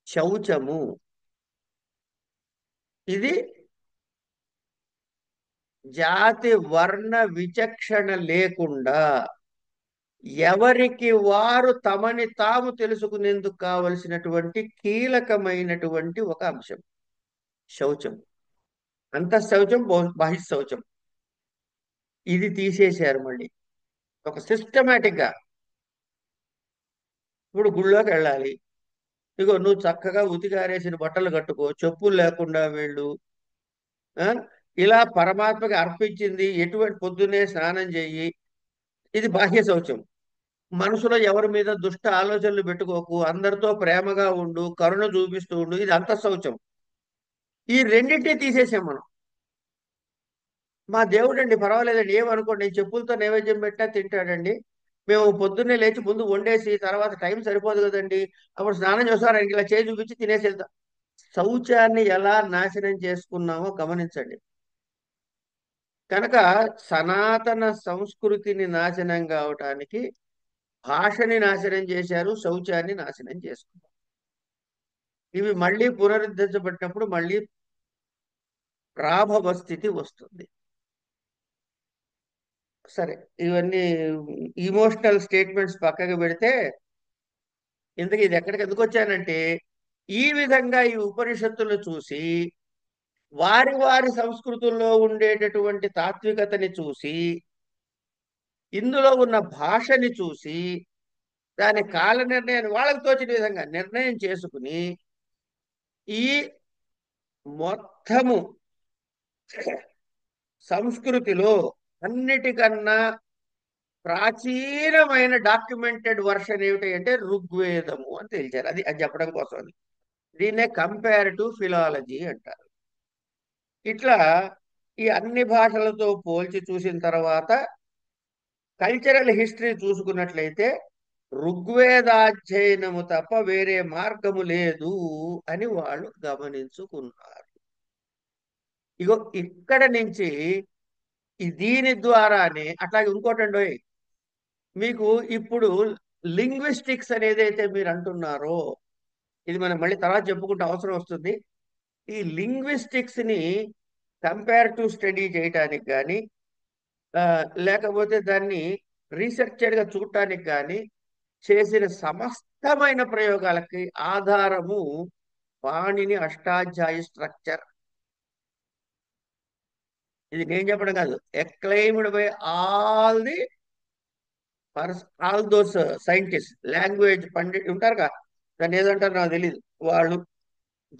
శౌచము ఇది జాతి వర్ణ విచక్షణ లేకుండా ఎవరికి వారు తమని తాము తెలుసుకునేందుకు కావలసినటువంటి కీలకమైనటువంటి ఒక అంశం శౌచం. అంతఃశౌచం, బహిశౌచం. ఇది తీసేశారు మళ్ళీ ఒక సిస్టమేటిక్ గా. ఇప్పుడు గుళ్ళోకి వెళ్ళాలి. ఇగో నువ్వు చక్కగా ఉతికారేసిన బట్టలు కట్టుకో, చెప్పులు లేకుండా వెళ్ళు. ఆ? ఇలా పరమాత్మకి అర్పించింది ఎటువంటి పొద్దున్నే స్నానం చెయ్యి. ఇది బాహ్య శౌచం. మనసులో ఎవరి మీద దుష్ట ఆలోచనలు పెట్టుకోకు, అందరితో ప్రేమగా ఉండు, కరుణ చూపిస్తూ ఉండు, ఇది అంతఃశౌచం. ఈ రెండింటినీ తీసేసాం మనం. మా దేవుడు అండి పర్వాలేదండి, ఏమనుకోండి, నేను చెప్పులతో నైవేద్యం పెట్టినా తింటాడండి. మేము పొద్దున్నే లేచి ముందు వండేసి తర్వాత టైం సరిపోదు కదండి, అప్పుడు స్నానం చేస్తాను ఆయనకి ఇలా చేయి చూపించి తినేసి వెళ్తాం. శౌచాన్ని ఎలా నాశనం చేసుకున్నామో గమనించండి. కనుక సనాతన సంస్కృతిని నాశనం కావటానికి భాషని నాశనం చేశారు, శౌచాన్ని నాశనం చేసుకున్నారు. ఇవి మళ్ళీ పునరుద్ధరించబడినప్పుడు మళ్ళీ ప్రాభవ స్థితి వస్తుంది. సరే, ఇవన్నీ ఇమోషనల్ స్టేట్మెంట్స్ పక్కకు పెడితే, ఇంతకీ ఇది ఎక్కడికి ఎందుకు వచ్చానంటే, ఈ విధంగా ఈ ఉపనిషత్తులు చూసి వారి వారి సంస్కృతుల్లో ఉండేటటువంటి తాత్వికతని చూసి, ఇందులో ఉన్న భాషని చూసి, దాని కాల నిర్ణయాన్ని వాళ్ళకి తోచిన విధంగా నిర్ణయం చేసుకుని ఈ మొత్తము సంస్కృతిలో అన్నిటికన్నా ప్రాచీనమైన డాక్యుమెంటెడ్ వర్షన్ ఏమిటి అంటే ఋగ్వేదము అని తెలిచారు. అది అది చెప్పడం కోసం. అది దీన్నే కంపారిటివ్ ఫిలాలజీ అంటారు. ఇట్లా ఈ అన్ని భాషలతో పోల్చి చూసిన తర్వాత కల్చరల్ హిస్టరీ చూసుకున్నట్లయితే ఋగ్వేదాధ్యయనము తప్ప వేరే మార్గము లేదు అని వాళ్ళు గమనించుకున్నారు. ఇగో ఇక్కడ నుంచి దీని ద్వారానే అట్లాగే ఇంకోటండి, మీకు ఇప్పుడు లింగ్విస్టిక్స్ అనేది అయితే మీరు అంటున్నారో, ఇది మనం మళ్ళీ తర్వాత చెప్పుకుంటే అవసరం వస్తుంది. ఈ లింగ్విస్టిక్స్ ని కంపారిటివ్ స్టడీ చేయటానికి కానీ లేకపోతే దాన్ని రీసెర్చెడ్ గా చూడటానికి కానీ చేసిన సమస్తమైన ప్రయోగాలకి ఆధారము పాణిని అష్టాధ్యాయ స్ట్రక్చర్. ఇది నేను చెప్పడం కాదు, acclaimed by all those scientist, language Pandit ఉంటారు కదా, దాన్ని ఏదంటారు నాకు తెలియదు, వాళ్ళు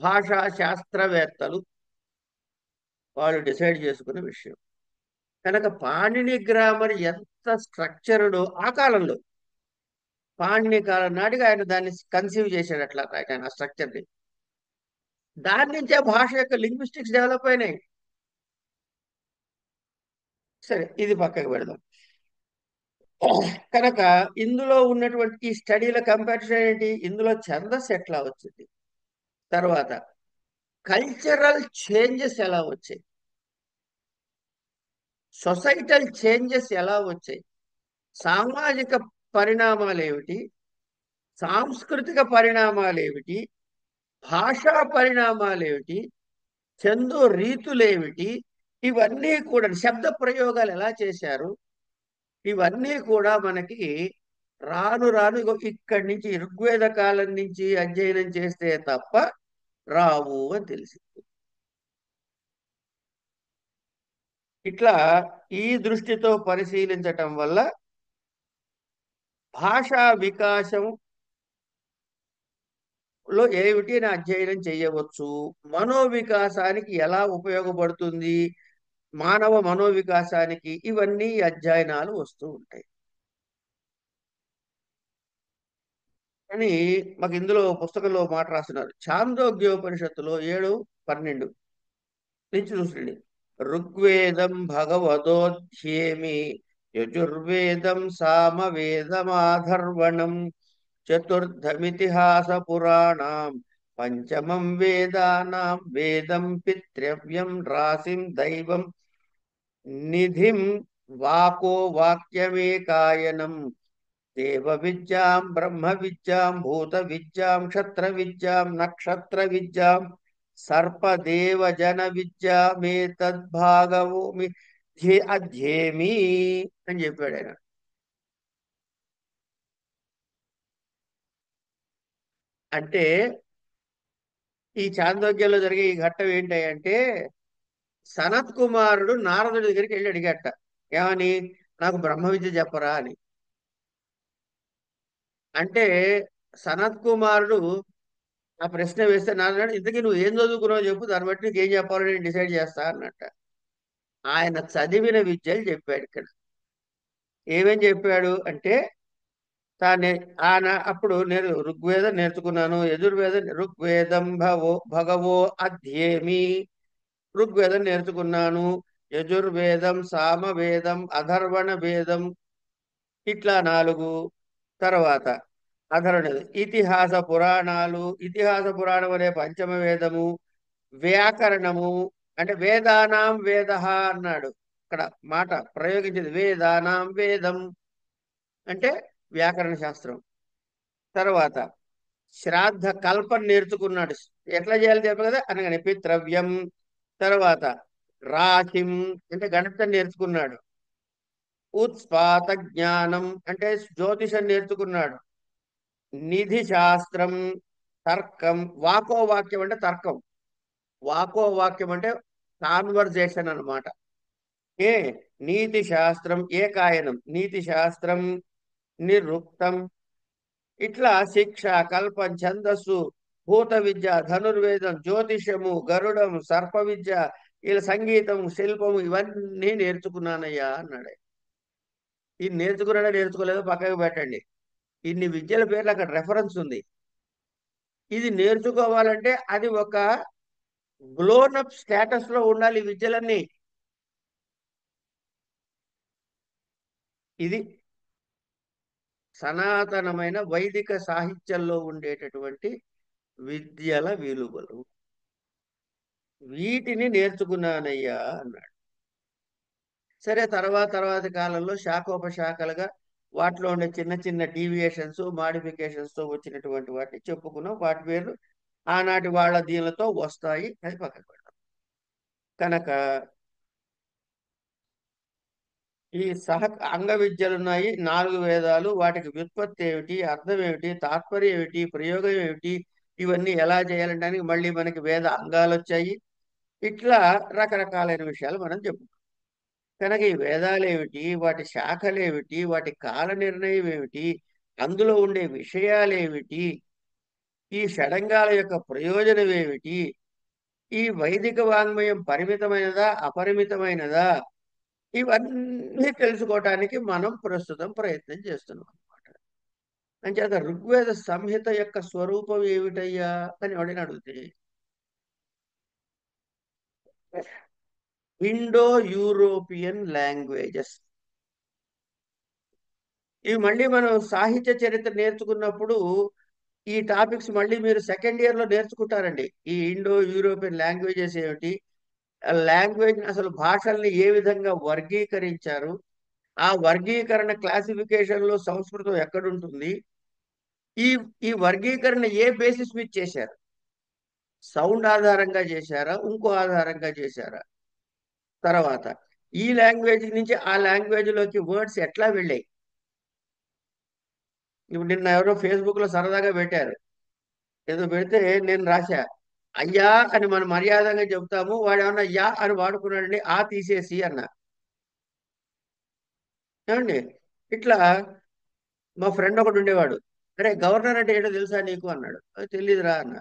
భాషా శాస్త్రవేత్తలు వాళ్ళు డిసైడ్ చేసుకున్న విషయం. కనుక పాణిని గ్రామర్ ఎంత స్ట్రక్చర్డ్ ఆ కాలంలో, పాణిని కాలం నాటికి ఆయన దాన్ని కన్సీవ్ చేశాడు. అట్లా ఆయన స్ట్రక్చర్ని, దాని నుంచే భాష యొక్క లింగ్విస్టిక్స్ డెవలప్ అయినాయి. సరే, ఇది పక్కకు పెడదాం. కనుక ఇందులో ఉన్నటువంటి ఈ స్టడీల కంపారిజన్ ఏంటి, ఇందులో ఛందస్సు ఎట్లా వచ్చింది, తర్వాత కల్చరల్ చేంజెస్ ఎలా వచ్చాయి, సొసైటల్ చేంజెస్ ఎలా వచ్చాయి, సామాజిక పరిణామాలు ఏమిటి, సాంస్కృతిక పరిణామాలు ఏమిటి, భాషా పరిణామాలు ఏమిటి, చందో రీతులేమిటి, ఇవన్నీ కూడా శబ్ద ప్రయోగాలు ఎలా చేశారు, ఇవన్నీ కూడా మనకి రాను రాను ఇక్కడి నుంచి ఋగ్వేద కాలం నుంచి అధ్యయనం చేస్తే తప్ప రావు అని తెలిసింది. ఇట్లా ఈ దృష్టితో పరిశీలించటం వల్ల భాషా వికాసం లో ఏమిటి అని అధ్యయనం చేయవచ్చు, మనోవికాసానికి ఎలా ఉపయోగపడుతుంది, మానవ మనోవికాసానికి, ఇవన్నీ అధ్యయనాలు వస్తూ ఉంటాయి. కానీ మాకు ఇందులో పుస్తకంలో మాట రాస్తున్నారు, ఛాందోగ్యోపనిషత్తులో 7:12 నుంచి చూడండి. ఋగ్వేదం భగవదోధ్యేమి, యజుర్వేదం సామవేదమాధర్వణం, చతుర్థమితిహాస పురాణం, పంచమం వేదానాం వేదం పితృవ్యం రాసిం దైవం నిధిం వాకో వాక్యమేకాయనం, దేవ విద్యాం బ్రహ్మ విద్యాం భూత విద్యాం క్షత్ర విద్యాం నక్షత్ర విద్యాం సర్పదేవ జన విద్యామేతద్భాగవోమి అధ్యేమి అని చెప్పాడు ఆయన. అంటే ఈ చాందోగ్యంలో జరిగే ఈ ఘట్టం ఏంటంటే, సనత్ కుమారుడు నారదుడి దగ్గరికి వెళ్ళి అడిగట, ఏమని, నాకు బ్రహ్మ విద్య చెప్పరా అని. అంటే సనత్ కుమారుడు ఆ ప్రశ్న వేస్తే నాన్న ఇంతకీ నువ్వు ఏం చదువుకున్నావు చెప్పు, దాన్ని బట్టి నీకు ఏం చెప్పాలో నేను డిసైడ్ చేస్తా అన్నట్ట. ఆయన చదివిన విద్యలు చెప్పాడు ఇక్కడ. ఏమేం చెప్పాడు అంటే తానే ఆయన అప్పుడు నేను ఋగ్వేదం నేర్చుకున్నాను, ఋగ్వేదం భగవో అధ్యేమి, ఋగ్వేదం నేర్చుకున్నాను, యజుర్వేదం, సామవేదం, అధర్వణ వేదం, ఇట్లా 4. తర్వాత అధర్వణ ఇతిహాస పురాణం అనే పంచమ వేదము, వ్యాకరణము అంటే వేదానాం వేద అన్నాడు. ఇక్కడ మాట ప్రయోగించింది వేదానాం వేదం అంటే వ్యాకరణ శాస్త్రం. తర్వాత శ్రాద్ధ కల్పన నేర్చుకున్నాడు, ఎట్లా చేయాలి చెప్పు కదా అనగానే పితృవ్యం. తర్వాత రాశిం అంటే గణితం నేర్చుకున్నాడు, ఉత్పాత జ్ఞానం అంటే జ్యోతిషం నేర్చుకున్నాడు, నిధి శాస్త్రం, తర్కం, వాకో వాక్యం అంటే తర్కం, వాకో వాక్యం అంటే కాన్వర్జేషన్ అన్నమాట. ఏ నీతి శాస్త్రం, ఏకాయనం, నీతి శాస్త్రం, నిరుక్తం, ఇట్లా శిక్ష, కల్పం, ఛందస్సు, భూత విద్య, ధనుర్వేదం, జ్యోతిషము, గరుడం, సర్ప విద్య, ఇలా సంగీతం, శిల్పము ఇవన్నీ నేర్చుకున్నానయ్యా అన్నాడు. ఇది నేర్చుకున్నాడో నేర్చుకోలేదో పక్కకు పెట్టండి. ఇన్ని విద్యల పేర్లు అక్కడ రెఫరెన్స్ ఉంది. ఇది నేర్చుకోవాలంటే అది ఒక గ్లోన్ అప్ స్టేటస్ లో ఉండాలి ఈ విద్యలన్నీ. ఇది సనాతనమైన వైదిక సాహిత్యంలో ఉండేటటువంటి విద్యల విలువలు. వీటిని నేర్చుకున్నానయ్యా అన్నాడు. సరే, తర్వాతి కాలంలో శాఖోపశాఖలుగా వాటిలో ఉండే చిన్న చిన్న డీవియేషన్స్, మాడిఫికేషన్స్ తో వచ్చినటువంటి వాటిని చెప్పుకున్నాం. వాటి పేర్లు ఆనాటి వాళ్ళ దీనిలతో వస్తాయి, అది పక్కకు పెడతాం. కనుక ఈ అంగ విద్యలున్నాయి, 4 వేదాలు. వాటికి వ్యుత్పత్తి ఏమిటి, అర్థం ఏమిటి, తాత్పర్యం ఏమిటి, ప్రయోగం ఏమిటి, ఇవన్నీ ఎలా చేయాలంటానికి మళ్ళీ మనకి వేద అంగాలు వచ్చాయి. ఇట్లా రకరకాలైన విషయాలు మనం చెప్పుకుంటాం. కనుక ఈ వేదాలు ఏమిటి, వాటి శాఖలు ఏమిటి, వాటి కాల నిర్ణయం ఏమిటి, అందులో ఉండే విషయాలు ఏమిటి, ఈ షడంగాల యొక్క ప్రయోజనం ఏమిటి, ఈ వైదిక వాంగ్మయం పరిమితమైనదా అపరిమితమైనదా, ఇవన్నీ తెలుసుకోవటానికి మనం ప్రస్తుతం ప్రయత్నం చేస్తున్నాం అనమాట. అంచేత ఋగ్వేద సంహిత యొక్క స్వరూపం ఏమిటయ్యా అని ఎవడైనా అడిగితే ఇండో యూరోపియన్ లాంగ్వేజెస్. ఇవి మళ్ళీ మనం సాహిత్య చరిత్ర నేర్చుకున్నప్పుడు ఈ టాపిక్స్ మళ్ళీ మీరు సెకండ్ ఇయర్ లో నేర్చుకుంటారండి. ఈ ఇండో యూరోపియన్ లాంగ్వేజెస్ ఏమిటి, లాంగ్వేజ్ అసలు భాషల్ని ఏ విధంగా వర్గీకరించారు, ఆ వర్గీకరణ క్లాసిఫికేషన్ లో సంస్కృతం ఎక్కడుంటుంది, ఈ ఈ వర్గీకరణ ఏ బేసిస్ మీద చేశారు, సౌండ్ ఆధారంగా చేశారా, ఇంకో ఆధారంగా చేశారా, తర్వాత ఈ లాంగ్వేజ్ నుంచి ఆ లాంగ్వేజ్ లోకి వర్డ్స్ ఎట్లా వెళ్ళాయి. ఇప్పుడు నిన్న ఎవరో ఫేస్బుక్ లో సరదాగా పెట్టారు, ఏదో పెడితే నేను రాశా అయ్యా అని మనం మర్యాదగా చెప్తాము, వాడు ఏమన్నా యా అని వాడుకున్నాడండి, ఆ తీసేసి అన్న. ఏమండి, ఇట్లా మా ఫ్రెండ్ ఒకడు ఉండేవాడు, అరే గవర్నర్ అంటే ఏంటో తెలుసా నీకు అన్నాడు. అది తెలియదురా అన్న.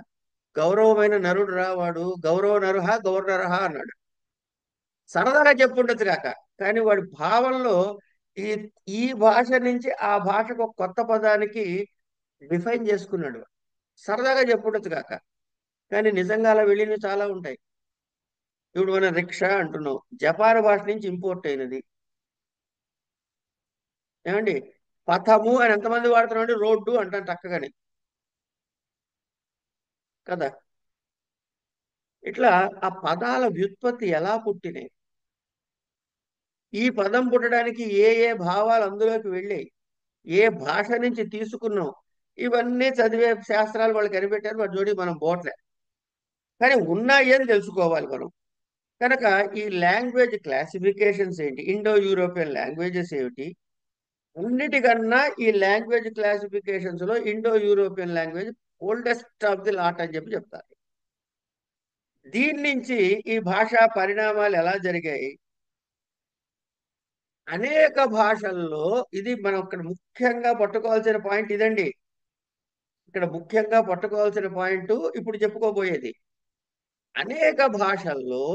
గౌరవమైన నరుడు రా వాడు, గౌరవ నరుహ గవర్నరహ అన్నాడు. సరదాగా చెప్పుండొచ్చు కాక, కానీ వాడి భావంలో ఈ ఈ భాష నుంచి ఆ భాషకు ఒక కొత్త పదానికి డిఫైన్ చేసుకున్నాడు. సరదాగా చెప్పుండొచ్చు కాక, కానీ నిజంగా అలా వెళ్ళినవి చాలా ఉంటాయి. ఇప్పుడు మనం రిక్షా అంటున్నాం, జపాన్ భాష నుంచి ఇంపోర్ట్ అయినది. ఏమండి, పథము అని ఎంతమంది వాడుతున్నాం అంటే రోడ్డు అంటాం చక్కగాని కదా. ఇట్లా ఆ పదాల వ్యుత్పత్తి ఎలా పుట్టినాయి, ఈ పదం పుట్టడానికి ఏ ఏ భావాలు అందులోకి వెళ్ళాయి, ఏ భాష నుంచి తీసుకున్నాం, ఇవన్నీ చదివే శాస్త్రాలు వాళ్ళు కనిపెట్టారు. వాటి జోడి మనం పోట్లే, కానీ ఉన్నాయి అని తెలుసుకోవాలి మనం. కనుక ఈ లాంగ్వేజ్ క్లాసిఫికేషన్స్ ఏంటి, ఇండో యూరోపియన్ లాంగ్వేజెస్ ఏమిటి, అన్నిటికన్నా ఈ లాంగ్వేజ్ క్లాసిఫికేషన్స్ లో Indo European language oldest of the lot అని చెప్పి చెప్తారు. దీని నుంచి ఈ భాషా పరిణామాలు ఎలా జరిగాయి, అనేక భాషల్లో, ఇది మనం ఇక్కడ ముఖ్యంగా పట్టుకోవాల్సిన పాయింట్ ఇదండి. ఇక్కడ ముఖ్యంగా పట్టుకోవాల్సిన పాయింట్ ఇప్పుడు చెప్పుకోబోయేది. అనేక భాషల్లో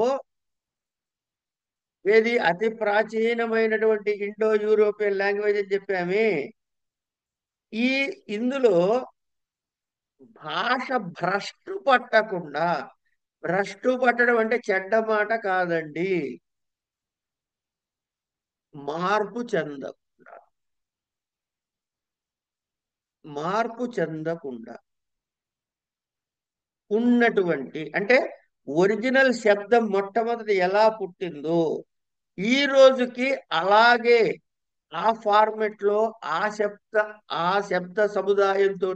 ఏది అతి ప్రాచీనమైనటువంటి ఇండో యూరోపియన్ లాంగ్వేజ్ అని చెప్పామే, ఈ ఇందులో భాష భ్రష్టు పట్టకుండా, భ్రష్టు పట్టడం అంటే చెడ్డ మాట కాదండి, మార్పు చెందకుండా, మార్పు చెందకుండా ఉన్నటువంటి, అంటే ఒరిజినల్ శబ్దం మొట్టమొదటి ఎలా పుట్టిందో ఈ రోజుకి అలాగే ఆ ఫార్మెట్ లో ఆ శబ్ద సముదాయంతో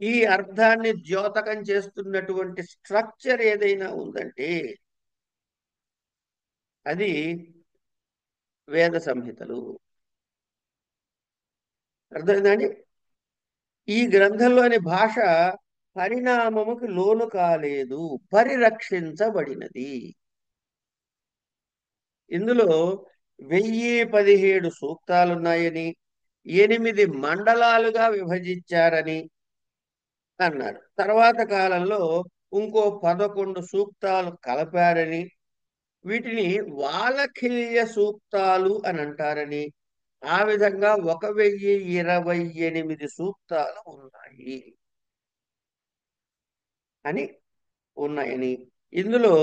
ఈ అర్థాన్ని ద్యోతకం చేస్తున్నటువంటి స్ట్రక్చర్ ఏదైనా ఉందంటే అది వేద సంహితలు. అర్థమైందండి? ఈ గ్రంథంలోని భాష పరిణామముకు లోను కాలేదు, పరిరక్షించబడినది. ఇందులో 1017 సూక్తాలున్నాయని, 8 మండలాలుగా విభజించారని అన్నారు. తర్వాత కాలంలో ఇంకో 11 సూక్తాలు కలపారని, వీటిని వాలఖిల్య సూక్తాలు అని అంటారని, ఆ విధంగా 1028 సూక్తాలు ఉన్నాయని, ఇందులో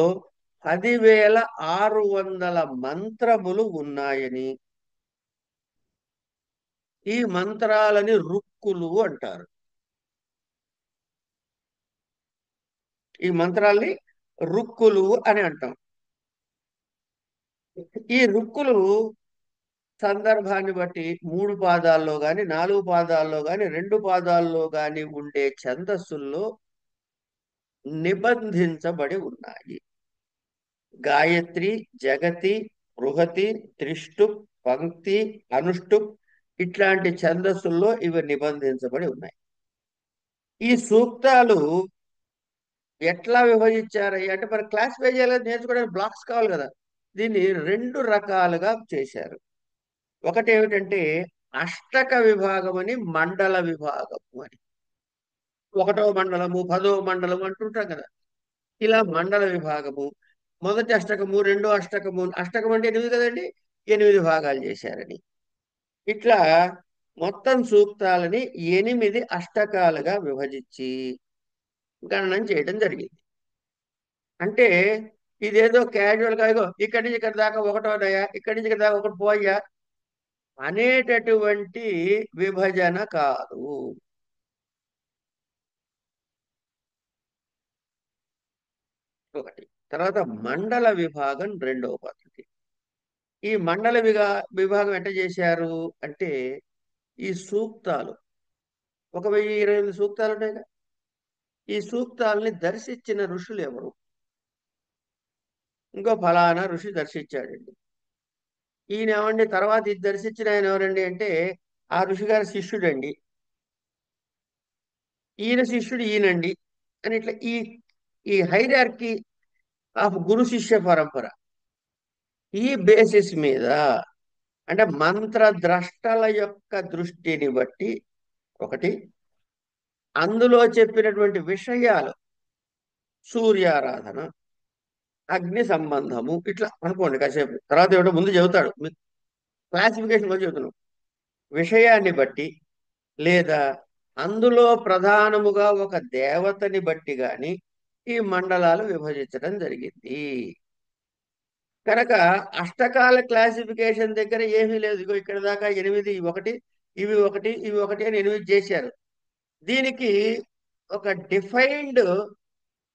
10,600 మంత్రములు ఉన్నాయని, ఈ మంత్రాలని రుక్కులు అంటారు. ఈ మంత్రాల్ని రుక్కులు అని అంటాం. ఈ రుక్కులు సందర్భాన్ని బట్టి 3 పాదాల్లో గాని, 4 పాదాల్లో గాని, 2 పాదాల్లో గాని ఉండే ఛందస్సుల్లో నిబంధించబడి ఉన్నాయి. గాయత్రి, జగతి, బృహతి, త్రిష్టుప్, పంక్తి, అనుష్టుప్ ఇట్లాంటి ఛందస్సుల్లో ఇవి నిబంధించబడి ఉన్నాయి. ఈ సూక్తాలు ఎట్లా విభజించారయ్య అంటే, మన క్లాసిఫై చేయాలి, నేర్చుకోవడానికి బ్లాక్స్ కావాలి కదా. దీన్ని 2 రకాలుగా చేశారు. ఒకటి ఏమిటంటే అష్టక విభాగం అని, మండల విభాగము అని. 1వ మండలము, 10వ మండలము అంటుంటాం కదా. ఇలా మండల విభాగము, మొదటి అష్టకము, 2వ అష్టకము, అష్టకం అంటే 8 కదండి, 8 భాగాలు చేశారని. ఇట్లా మొత్తం సూక్తాలని 8 అష్టకాలుగా విభజించి గణనం చేయడం జరిగింది. అంటే ఇదేదో క్యాజువల్ గా ఇగో ఇక్కడి నుంచి ఇక్కడ దాకా 1వ, ఇక్కడి నుంచి ఇక్కడ దాకా 1 పోయ్యా అనేటటువంటి విభజన కాదు. ఒకటి. తర్వాత మండల విభాగం 2వ పద్ధతి. ఈ మండల విభాగం ఎట్ట చేశారు అంటే, ఈ సూక్తాలు 1028 సూక్తాలు ఉన్నాయి కదా, ఈ సూక్తాలని దర్శించిన ఋషులు ఎవరు? ఇంకో ఫలానా ఋషి దర్శించాడండి. ఈయన ఏమండి తర్వాత ఇది దర్శించిన ఆయన ఎవరండి అంటే, ఆ ఋషి గారి శిష్యుడండి, ఈయన శిష్యుడు ఈయనండి అని, ఇట్లా ఈ ఈ హైరార్కీ ఆఫ్ గురు శిష్య పరంపర, ఈ బేసిస్ మీద, అంటే మంత్రద్రష్టల యొక్క దృష్టిని బట్టి ఒకటి, అందులో చెప్పినటువంటి విషయాలు, సూర్యారాధన, అగ్ని సంబంధము, ఇట్లా అనుకోండి కాసేపు, తర్వాత ఏమిటో ముందు చెబుతాడు, మీకు క్లాసిఫికేషన్ కూడా చెబుతున్నాం. విషయాన్ని బట్టి లేదా అందులో ప్రధానముగా ఒక దేవతని బట్టి గాని ఈ మండలాలు విభజించడం జరిగింది. కనుక అష్టకాల క్లాసిఫికేషన్ దగ్గర ఏమీ లేదు. ఇగో ఇక్కడ దాకా 8, ఇవి 1, ఇవి 1, ఇవి 1 అని 8 చేశారు. దీనికి ఒక డిఫైన్డ్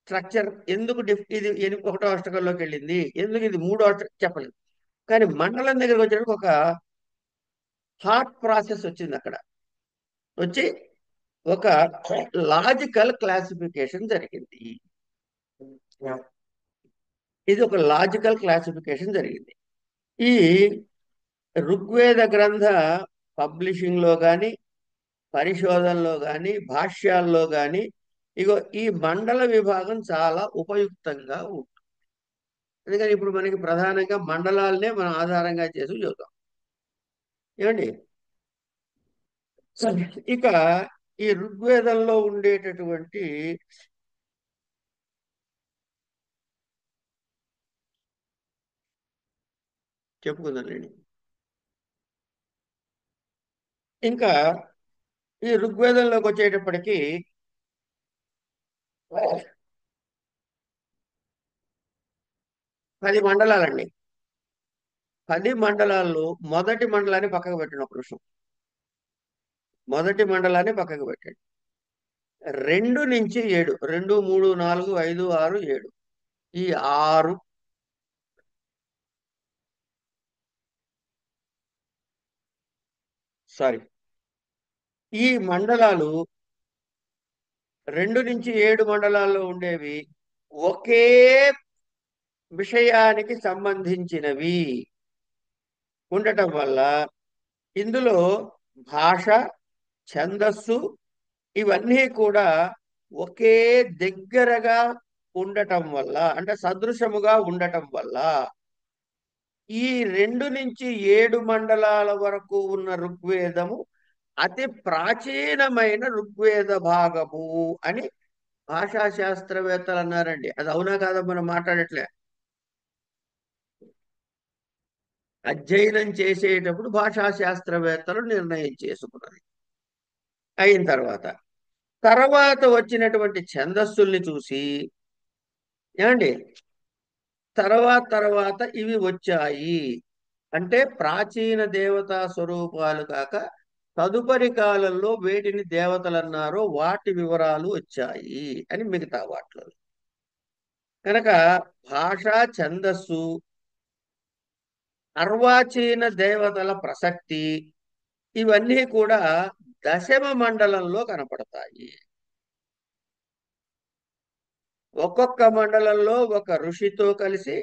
స్ట్రక్చర్, ఎందుకు ఇది 1వ అష్టకంలోకి వెళ్ళింది, ఎందుకు ఇది 3వ అష్టకం చెప్పలేదు. కానీ మండలం దగ్గరకు వచ్చేటప్పుడు ఒక థాట్ ప్రాసెస్ వచ్చింది. అక్కడ వచ్చి ఒక లాజికల్ క్లాసిఫికేషన్ జరిగింది. ఇది ఒక లాజికల్ క్లాసిఫికేషన్ జరిగింది. ఈ ఋగ్వేద గ్రంథ పబ్లిషింగ్ లో కానీ, పరిశోధనలో కానీ, భాష్యాల్లో కానీ ఇగో ఈ మండల విభాగం చాలా ఉపయుక్తంగా ఉంటుంది. ఎందుకని ఇప్పుడు మనకి ప్రధానంగా మండలాలనే మనం ఆధారంగా చేసి చూద్దాం. ఏమండి? ఇక ఈ ఋగ్వేదంలో ఉండేటటువంటి చెప్పుకుందానండి. ఇంకా ఈ ఋగ్వేదంలోకి వచ్చేటప్పటికి 10 మండలాలండి. 10 మండలాల్లో మొదటి మండలాన్ని పక్కకు పెట్టండి ఒక నిమిషం. మొదటి మండలాన్ని పక్కకు పెట్టండి. 2 నుంచి 7, 2, 3, 4, 5, 6, 7 ఈ 6 సారీ ఈ మండలాలు 2 నుంచి 7 మండలాల్లో ఉండేవి ఒకే విషయానికి సంబంధించినవి ఉండటం వల్ల ఇందులో భాష, ఛందస్సు ఇవన్నీ కూడా ఒకే దగ్గరగా ఉండటం వల్ల, అంటే సదృశముగా ఉండటం వల్ల ఈ 2 నుంచి 7 మండలాల వరకు ఉన్న ఋగ్వేదము అతి ప్రాచీనమైన ఋగ్వేద భాగము అని భాషా శాస్త్రవేత్తలు అన్నారండి. అది అవునా కాదా మనం మాట్లాడట్లే. అధ్యయనం చేసేటప్పుడు భాషా శాస్త్రవేత్తలు నిర్ణయం చేసుకున్నది. అయిన తర్వాత వచ్చినటువంటి ఛందస్సుల్ని చూసి ఏమండి తర్వాత ఇవి వచ్చాయి అంటే ప్రాచీన దేవతా స్వరూపాలు కాక తదుపరి కాలంలో వేటిని దేవతలు అన్నారో వాటి వివరాలు వచ్చాయి అని మిగతా వాటిలో. కనుక భాష, ఛందస్సు, అర్వాచీన దేవతల ప్రసక్తి ఇవన్నీ కూడా దశమ మండలంలో కనపడతాయి. ఒక్కొక్క మండలంలో ఒక ఋషితో కలిసి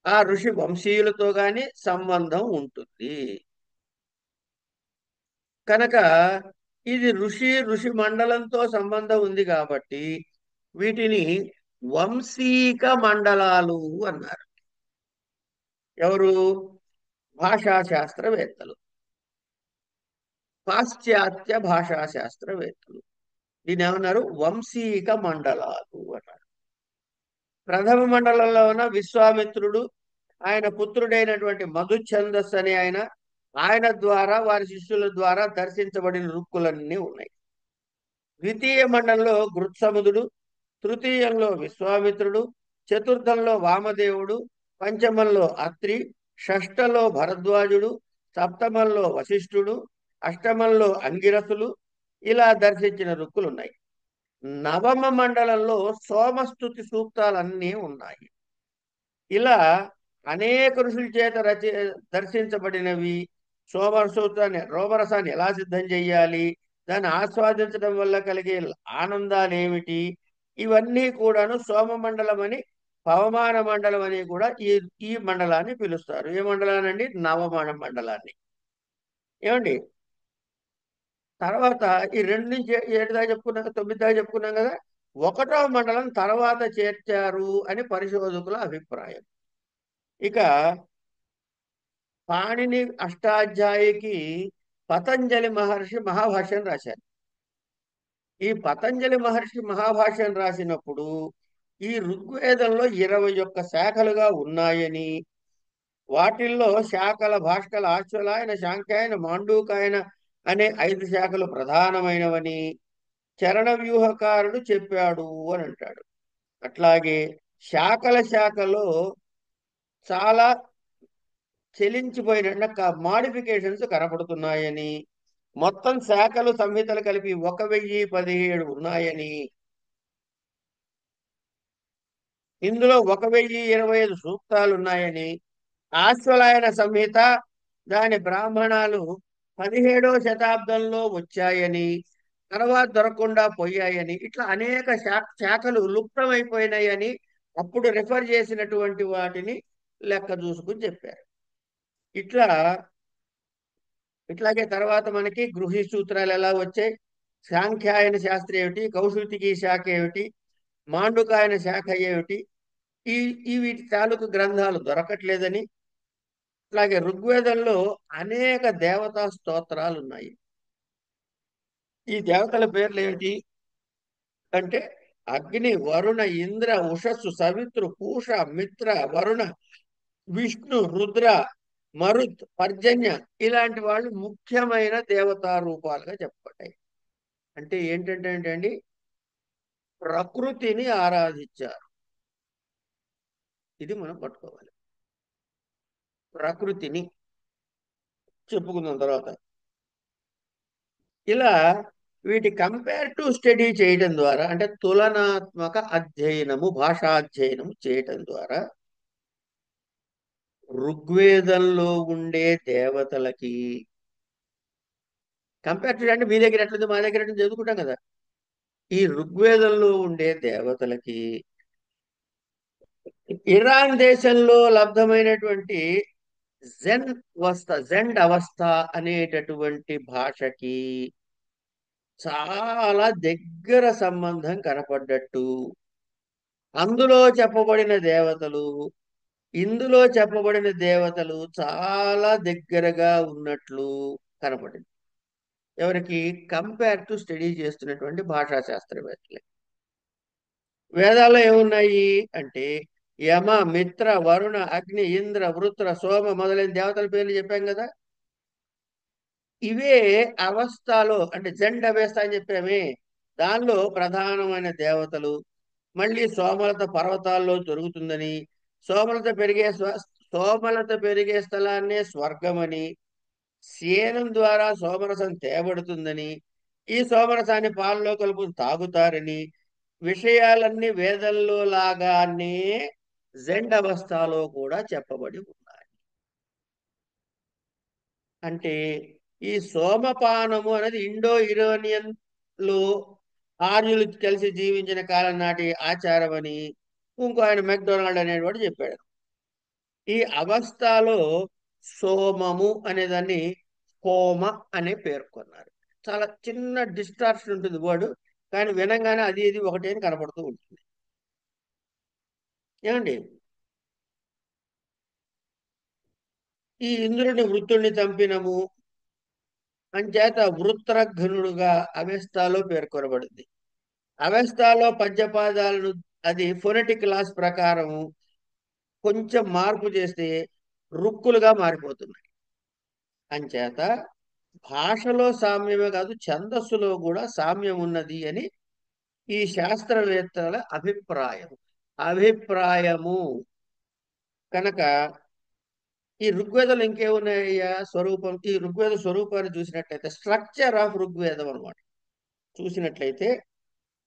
ఆ ఋషి వంశీయులతో గాని సంబంధం ఉంటుంది. కనుక ఇది ఋషి మండలంతో సంబంధం ఉంది కాబట్టి వీటిని వంశీక మండలాలు అన్నారు. ఎవరు? భాషా శాస్త్రవేత్తలు, పాశ్చాత్య భాషా శాస్త్రవేత్తలు. దీని ఏమన్నారు? వంశీక మండలాలు అన్నారు. ప్రథమ మండలంలో ఉన్న విశ్వామిత్రుడు, ఆయన పుత్రుడైనటువంటి మధుఛందస్ అని ఆయన ద్వారా వారి శిష్యుల ద్వారా దర్శించబడిన రుక్కులన్నీ ఉన్నాయి. ద్వితీయ మండలంలో గృత్సముదుడు, తృతీయంలో విశ్వామిత్రుడు, చతుర్థంలో వామదేవుడు, పంచమంలో అత్రి, షష్టలో భరద్వాజుడు, సప్తమంలో వశిష్ఠుడు, అష్టమంలో అంగిరసులు ఇలా దర్శించిన రుక్కులున్నాయి. నవమ మండలంలో సోమస్తుతి సూక్తాలన్నీ ఉన్నాయి. ఇలా అనేక ఋషుల చేత దర్శించబడినవి. రోమరసాన్ని ఎలా సిద్ధం చేయాలి, దాన్ని ఆస్వాదించడం వల్ల కలిగే ఆనందాలు ఏమిటి, ఇవన్నీ కూడాను సోమమండలం అని, పవమాన మండలం అని కూడా ఈ మండలాన్ని పిలుస్తారు. ఏ మండలానండి? నవమాన మండలాన్ని. ఏమండి తర్వాత ఈ 2 నుంచి 7 దాకా చెప్పుకున్నాం, 9 దాకా చెప్పుకున్నాం కదా. 1వ మండలం తర్వాత చేర్చారు అని పరిశోధకుల అభిప్రాయం. ఇక పాణిని అష్టాధ్యాయికి పతంజలి మహర్షి మహాభాష్యం రాశారు. ఈ పతంజలి మహర్షి మహాభాష్యం రాసినప్పుడు ఈ ఋగ్వేదంలో 21 శాఖలుగా ఉన్నాయని, వాటిల్లో శాఖల, భాష్కల, ఆశ్వలాయన, శాంఖ్యాయన, మాండూకాయన అనే 5 శాఖలు ప్రధానమైనవని చరణ వ్యూహకారుడు చెప్పాడు అని అంటాడు. అట్లాగే శాఖలో చాలా చెలించిపోయిన మాడిఫికేషన్స్ కనపడుతున్నాయని, మొత్తం శాఖలు, సంహితలు కలిపి 1017 ఉన్నాయని, ఇందులో 1025 సూక్తాలు ఉన్నాయని, ఆశ్వలాయన సంహిత దాని బ్రాహ్మణాలు 17వ శతాబ్దంలో వచ్చాయని, తర్వాత దొరకకుండా పోయాయని, ఇట్లా అనేక శాఖలు లుప్తమైపోయినాయని అప్పుడు రిఫర్ చేసినటువంటి వాటిని లెక్క చూసుకుని చెప్పారు. ఇట్లాగే తర్వాత మనకి గృహి సూత్రాలు ఎలా వచ్చాయి, సాంఖ్యాయన శాస్త్రం ఏమిటి, కౌశికి శాఖ ఏమిటి, మాండుకాయన శాఖ ఏమిటి, వీటి తాలూకు గ్రంథాలు దొరకట్లేదని, అలాగే ఋగ్వేదంలో అనేక దేవతా స్తోత్రాలు ఉన్నాయి. ఈ దేవతల పేర్లు ఏమిటి అంటే అగ్ని, వరుణ, ఇంద్ర, ఉషస్సు, సవిత్రు, పూష, మిత్ర, వరుణ, విష్ణు, రుద్ర, మరుత్, పర్జన్య, ఇలాంటి వాళ్ళు ముఖ్యమైన దేవతా రూపాలుగా చెప్పబడ్డాయి. అంటే ఏంటంటే అండి, ప్రకృతిని ఆరాధించారు. ఇది మనం పట్టుకోవాలి. ప్రకృతిని చెప్పుకుందాం తర్వాత. ఇలా వీటి కంపారిటివ్ స్టడీ చేయడం ద్వారా, అంటే తులనాత్మక అధ్యయనము, భాషాధ్యయనము చేయటం ద్వారా ఋగ్వేదంలో ఉండే దేవతలకి కంపారిటివ్ అంటే మీ దగ్గర ఎట్లుంది మా దగ్గర ఎట్లుంది చదువుకుంటాం కదా. ఈ ఋగ్వేదంలో ఉండే దేవతలకి ఇరాన్ దేశంలో లబ్ధమైనటువంటి జెండ్ అవస్థ అనేటటువంటి భాషకి చాలా దగ్గర సంబంధం కనపడ్డట్టు, అందులో చెప్పబడిన దేవతలు ఇందులో చెప్పబడిన దేవతలు చాలా దగ్గరగా ఉన్నట్లు కనపడింది. ఎవరికి? కంపేర్ టు స్టడీ చేస్తున్నటువంటి భాషా శాస్త్రవేత్తలే. వేదాల్లో ఏమున్నాయి అంటే యమ, మిత్ర, వరుణ, అగ్ని, ఇంద్ర, వృత్ర, సోమ మొదలైన దేవతల పేర్లు చెప్పాం కదా. ఇవే అవస్థలో అంటే జెండ్ అవస్థ అని చెప్పామే, దానిలో ప్రధానమైన దేవతలు. మళ్ళీ సోమలత పర్వతాల్లో దొరుకుతుందని, సోమలత పెరిగే సోమలత పెరిగే స్థలాన్నే స్వర్గమని, శయనం ద్వారా సోమరసం తేబడుతుందని, ఈ సోమరసాన్ని పాలలో కలుపుని తాగుతారని, విషయాలన్నీ వేదంలో లాగానే జెండ్ అవస్థలో కూడా చెప్పబడి ఉన్నాయి. అంటే ఈ సోమపానము అనేది ఇండో ఇరానియన్ లో ఆర్యులు కలిసి జీవించిన కాలం నాటి ఆచారం అని ఇంకో ఆయన మెక్డొనాల్డ్ అనేవాడు చెప్పాడు. ఈ అవస్థలో సోమము అనేదాన్ని హోమ అనే పేర్కొన్నారు. చాలా చిన్న డిస్టార్షన్ ఉంటుంది వర్డ్, కానీ వినంగానే అది ఇది ఒకటే అని కనపడుతూ ఉంటుంది. ఏమండి, ఈ ఇంద్రుని వృత్తుణ్ణి చంపినము అంచేత వృత్రఘ్నుడుగా అవస్థలో పేర్కొనబడింది. అవస్థలో పద్యపాదాలను అది ఫొనెటిక్ లాస్ ప్రకారం కొంచెం మార్పు చేస్తే రుక్కులుగా మారిపోతున్నాయి. అంచేత భాషలో సామ్యమే కాదు, ఛందస్సులో కూడా సామ్యం ఉన్నది అని ఈ శాస్త్రవేత్తల అభిప్రాయము కనుక ఈ ఋగ్వేదంలో ఇంకేమున్నాయ్యా స్వరూపం. ఈ ఋగ్వేద స్వరూపాన్ని చూసినట్లయితే స్ట్రక్చర్ ఆఫ్ ఋగ్వేదం అనమాట చూసినట్లయితే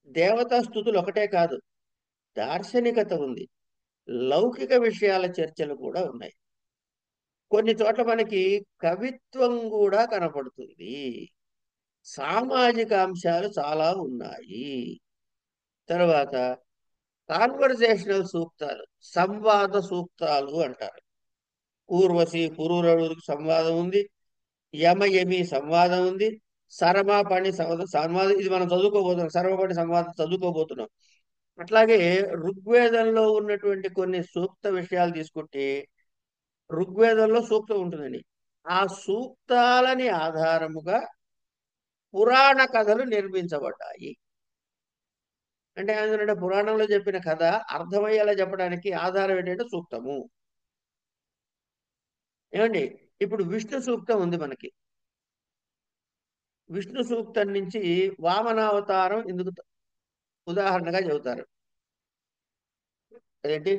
దేవతా స్థుతులు ఒకటే కాదు, దార్శనికత ఉంది, లౌకిక విషయాల చర్చలు కూడా ఉన్నాయి. కొన్ని చోట్ల మనకి కవిత్వం కూడా కనపడుతుంది, సామాజిక అంశాలు చాలా ఉన్నాయి. తర్వాత కాన్వర్జేషనల్ సూక్తాలు, సంవాద సూక్తాలు అంటారు. ఊర్వశి పురూరవుడికి సంవాదం ఉంది, యమయమి సంవాదం ఉంది, సరమాపణి సంవాదం, ఇది మనం చదువుకోబోతున్నాం, సరమపణి సంవాదం చదువుకోబోతున్నాం. అట్లాగే ఋగ్వేదంలో ఉన్నటువంటి కొన్ని సూక్త విషయాలు తీసుకుంటే ఋగ్వేదంలో సూక్తం ఉంటుందండి. ఆ సూక్తాలని ఆధారముగా పురాణ కథలు నిర్మించబడ్డాయి. అంటే ఏంటంటే పురాణంలో చెప్పిన కథ అర్థమయ్యేలా చెప్పడానికి ఆధారం ఏంటంటే సూక్తము. ఏమండి, ఇప్పుడు విష్ణు సూక్తం ఉంది మనకి. విష్ణు సూక్తం నుంచి వామనావతారం ఎందుకు ఉదాహరణగా చెబుతారు. అదేంటి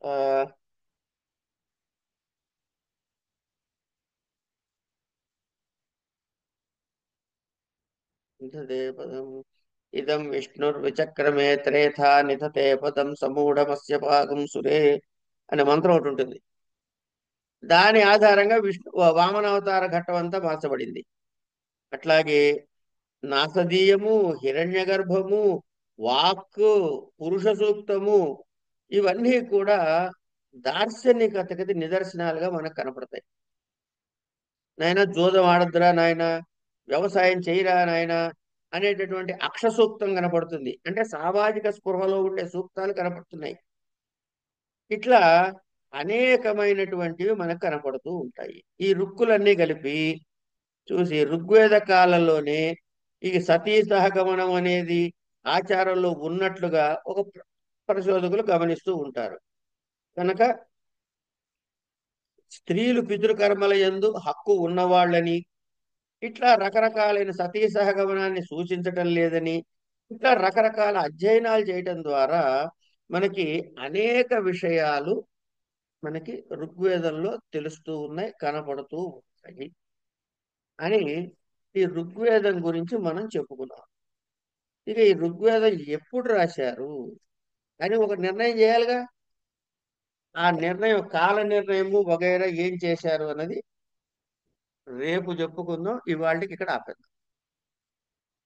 ఆ నిధతే పదం ఇదం విష్ణుర్విచక్రమే త్రేథా నిధతే పదం సమూఢమస్య పాగం సురే అనే మంత్రం ఒకటి ఉంటుంది. దాని ఆధారంగా వామనావతార ఘట్టం అంతా మార్చబడింది. అట్లాగే నాసదీయము, హిరణ్య గర్భము, వాక్కు, పురుష సూక్తము, ఇవన్నీ కూడా దార్శనికతకి నిదర్శనాలుగా మనకు కనపడతాయి. నాయన జోదం ఆడద్దురా నాయన, వ్యవసాయం చేయరా నాయన అనేటటువంటి అక్ష సూక్తం కనపడుతుంది. అంటే సామాజిక స్పృహలో ఉండే సూక్తాలు కనపడుతున్నాయి. ఇట్లా అనేకమైనటువంటివి మనకు కనపడుతూ ఉంటాయి. ఈ రుక్కులన్నీ కలిపి చూసి ఋగ్వేద కాలంలోనే ఈ సతీ సహగమనం అనేది ఆచారంలో ఉన్నట్లుగా ఒక పరిశోధకులు గమనిస్తూ ఉంటారు. కనుక స్త్రీలు పితృకర్మల యందు హక్కు ఉన్నవాళ్ళని, ఇట్లా రకరకాలైన సతీ సహగమనాన్ని సూచించటం లేదని, ఇట్లా రకరకాల అధ్యయనాలు చేయటం ద్వారా మనకి అనేక విషయాలు మనకి ఋగ్వేదంలో తెలుస్తూ ఉన్నాయి, కనపడుతూ ఉన్నాయి అని ఈ ఋగ్వేదం గురించి మనం చెప్పుకున్నాం. ఇక ఈ ఋగ్వేదం ఎప్పుడు రాశారు అని ఒక నిర్ణయం చేయాలిగా. ఆ నిర్ణయం, కాల నిర్ణయము వగైరా ఏం చేశారు అన్నది రేపు చెప్పుకుందాం. ఇవాళకి ఇక్కడ ఆపేద్దాం.